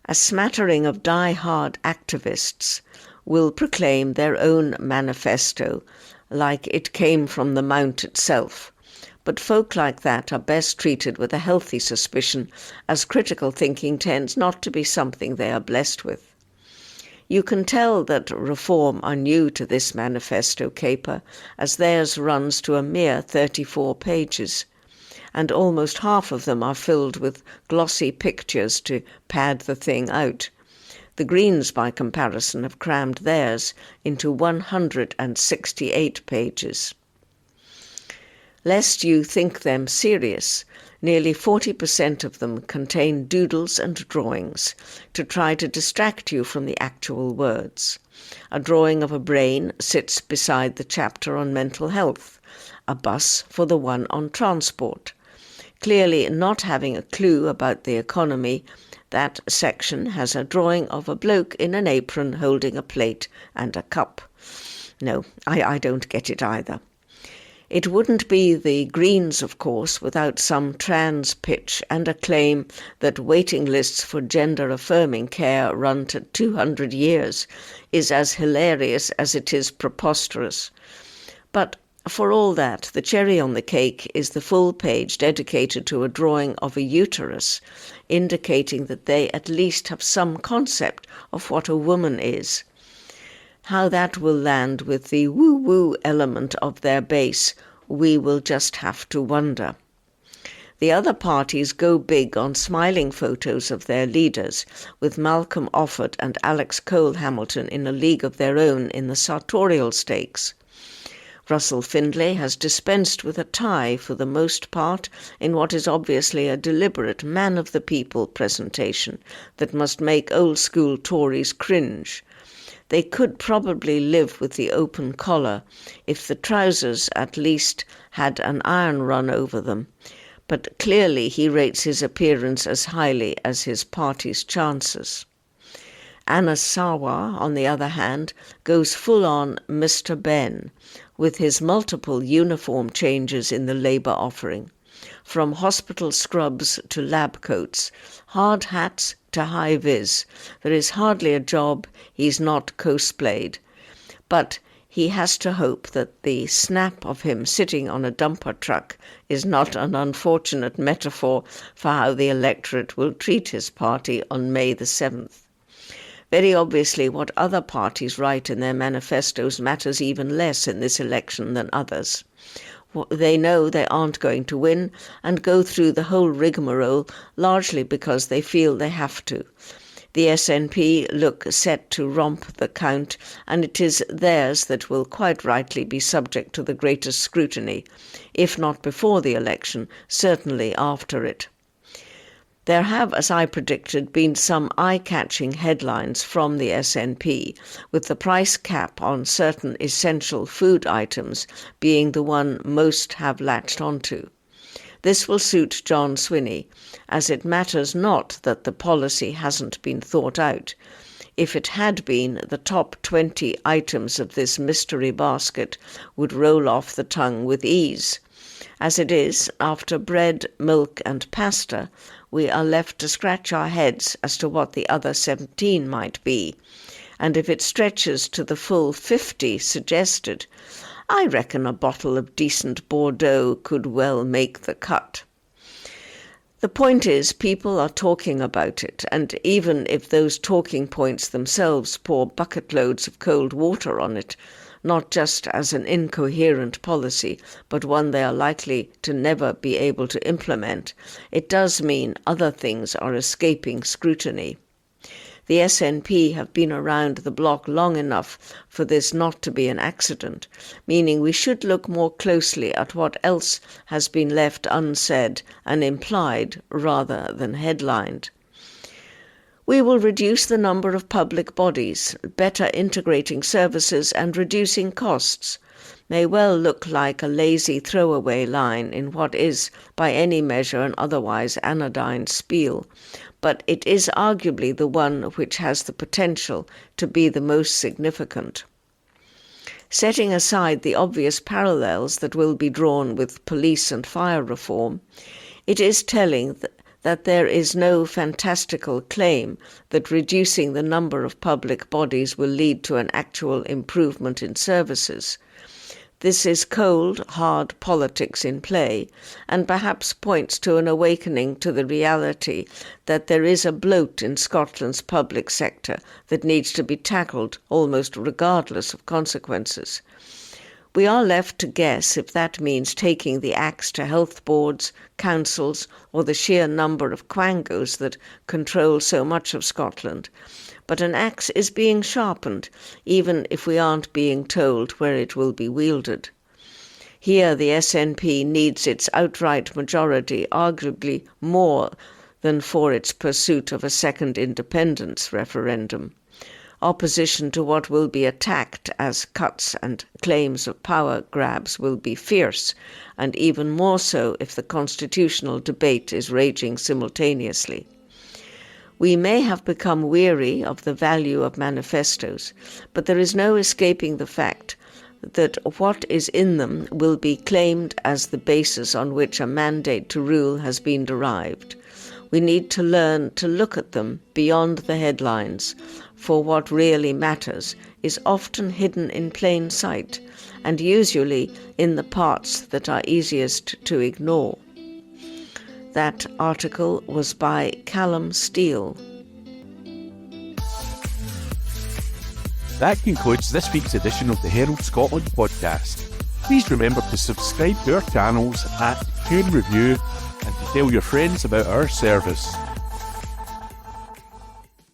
A smattering of die-hard activists will proclaim their own manifesto like it came from the Mount itself, but folk like that are best treated with a healthy suspicion, as critical thinking tends not to be something they are blessed with. You can tell that Reform are new to this manifesto caper, as theirs runs to a mere 34 pages, and almost half of them are filled with glossy pictures to pad the thing out. The Greens, by comparison, have crammed theirs into 168 pages. Lest you think them serious, nearly 40% of them contain doodles and drawings to try to distract you from the actual words. A drawing of a brain sits beside the chapter on mental health, a bus for the one on transport. Clearly not having a clue about the economy, that section has a drawing of a bloke in an apron holding a plate and a cup. No, I don't get it either. It wouldn't be the Greens, of course, without some trans pitch and a claim that waiting lists for gender-affirming care run to 200 years is as hilarious as it is preposterous. But for all that, the cherry on the cake is the full page dedicated to a drawing of a uterus, indicating that they at least have some concept of what a woman is. How that will land with the woo-woo element of their base, we will just have to wonder. The other parties go big on smiling photos of their leaders, with Malcolm Offord and Alex Cole-Hamilton in a league of their own in the sartorial stakes. Russell Findlay has dispensed with a tie for the most part in what is obviously a deliberate man-of-the-people presentation that must make old-school Tories cringe. They could probably live with the open collar if the trousers at least had an iron run over them, but clearly he rates his appearance as highly as his party's chances. Anna Sarwar, on the other hand, goes full-on Mr. Ben, with his multiple uniform changes in the Labour offering, from hospital scrubs to lab coats, hard hats to to high vis. There is hardly a job he's not cosplayed. But he has to hope that the snap of him sitting on a dumper truck is not an unfortunate metaphor for how the electorate will treat his party on May the 7th. Very obviously, what other parties write in their manifestos matters even less in this election than others. They know they aren't going to win and go through the whole rigmarole largely because they feel they have to. The SNP look set to romp the count, and it is theirs that will quite rightly be subject to the greatest scrutiny, if not before the election, certainly after it. There have, as I predicted, been some eye-catching headlines from the SNP, with the price cap on certain essential food items being the one most have latched onto. This will suit John Swinney, as it matters not that the policy hasn't been thought out. If it had been, the top 20 items of this mystery basket would roll off the tongue with ease. As it is, after bread, milk and pasta, we are left to scratch our heads as to what the other 17 might be. And if it stretches to the full 50 suggested, I reckon a bottle of decent Bordeaux could well make the cut. The point is, people are talking about it, and even if those talking points themselves pour bucket loads of cold water on it, not just as an incoherent policy, but one they are likely to never be able to implement, it does mean other things are escaping scrutiny. The SNP have been around the block long enough for this not to be an accident, meaning we should look more closely at what else has been left unsaid and implied rather than headlined. We will reduce the number of public bodies, better integrating services and reducing costs. May well look like a lazy throwaway line in what is, by any measure, an otherwise anodyne spiel, but it is arguably the one which has the potential to be the most significant. Setting aside the obvious parallels that will be drawn with police and fire reform, it is telling that there is no fantastical claim that reducing the number of public bodies will lead to an actual improvement in services. This is cold, hard politics in play, and perhaps points to an awakening to the reality that there is a bloat in Scotland's public sector that needs to be tackled almost regardless of consequences. We are left to guess if that means taking the axe to health boards, councils, or the sheer number of quangos that control so much of Scotland. But an axe is being sharpened, even if we aren't being told where it will be wielded. Here the SNP needs its outright majority arguably more than for its pursuit of a second independence referendum. Opposition to what will be attacked as cuts and claims of power grabs will be fierce, and even more so if the constitutional debate is raging simultaneously. We may have become weary of the value of manifestos, but there is no escaping the fact that what is in them will be claimed as the basis on which a mandate to rule has been derived. We need to learn to look at them beyond the headlines, for what really matters is often hidden in plain sight, and usually in the parts that are easiest to ignore. That article was by Callum Steele. That concludes this week's edition of the Herald Scotland podcast. Please remember to subscribe to our channels, Tune Review, and to tell your friends about our service.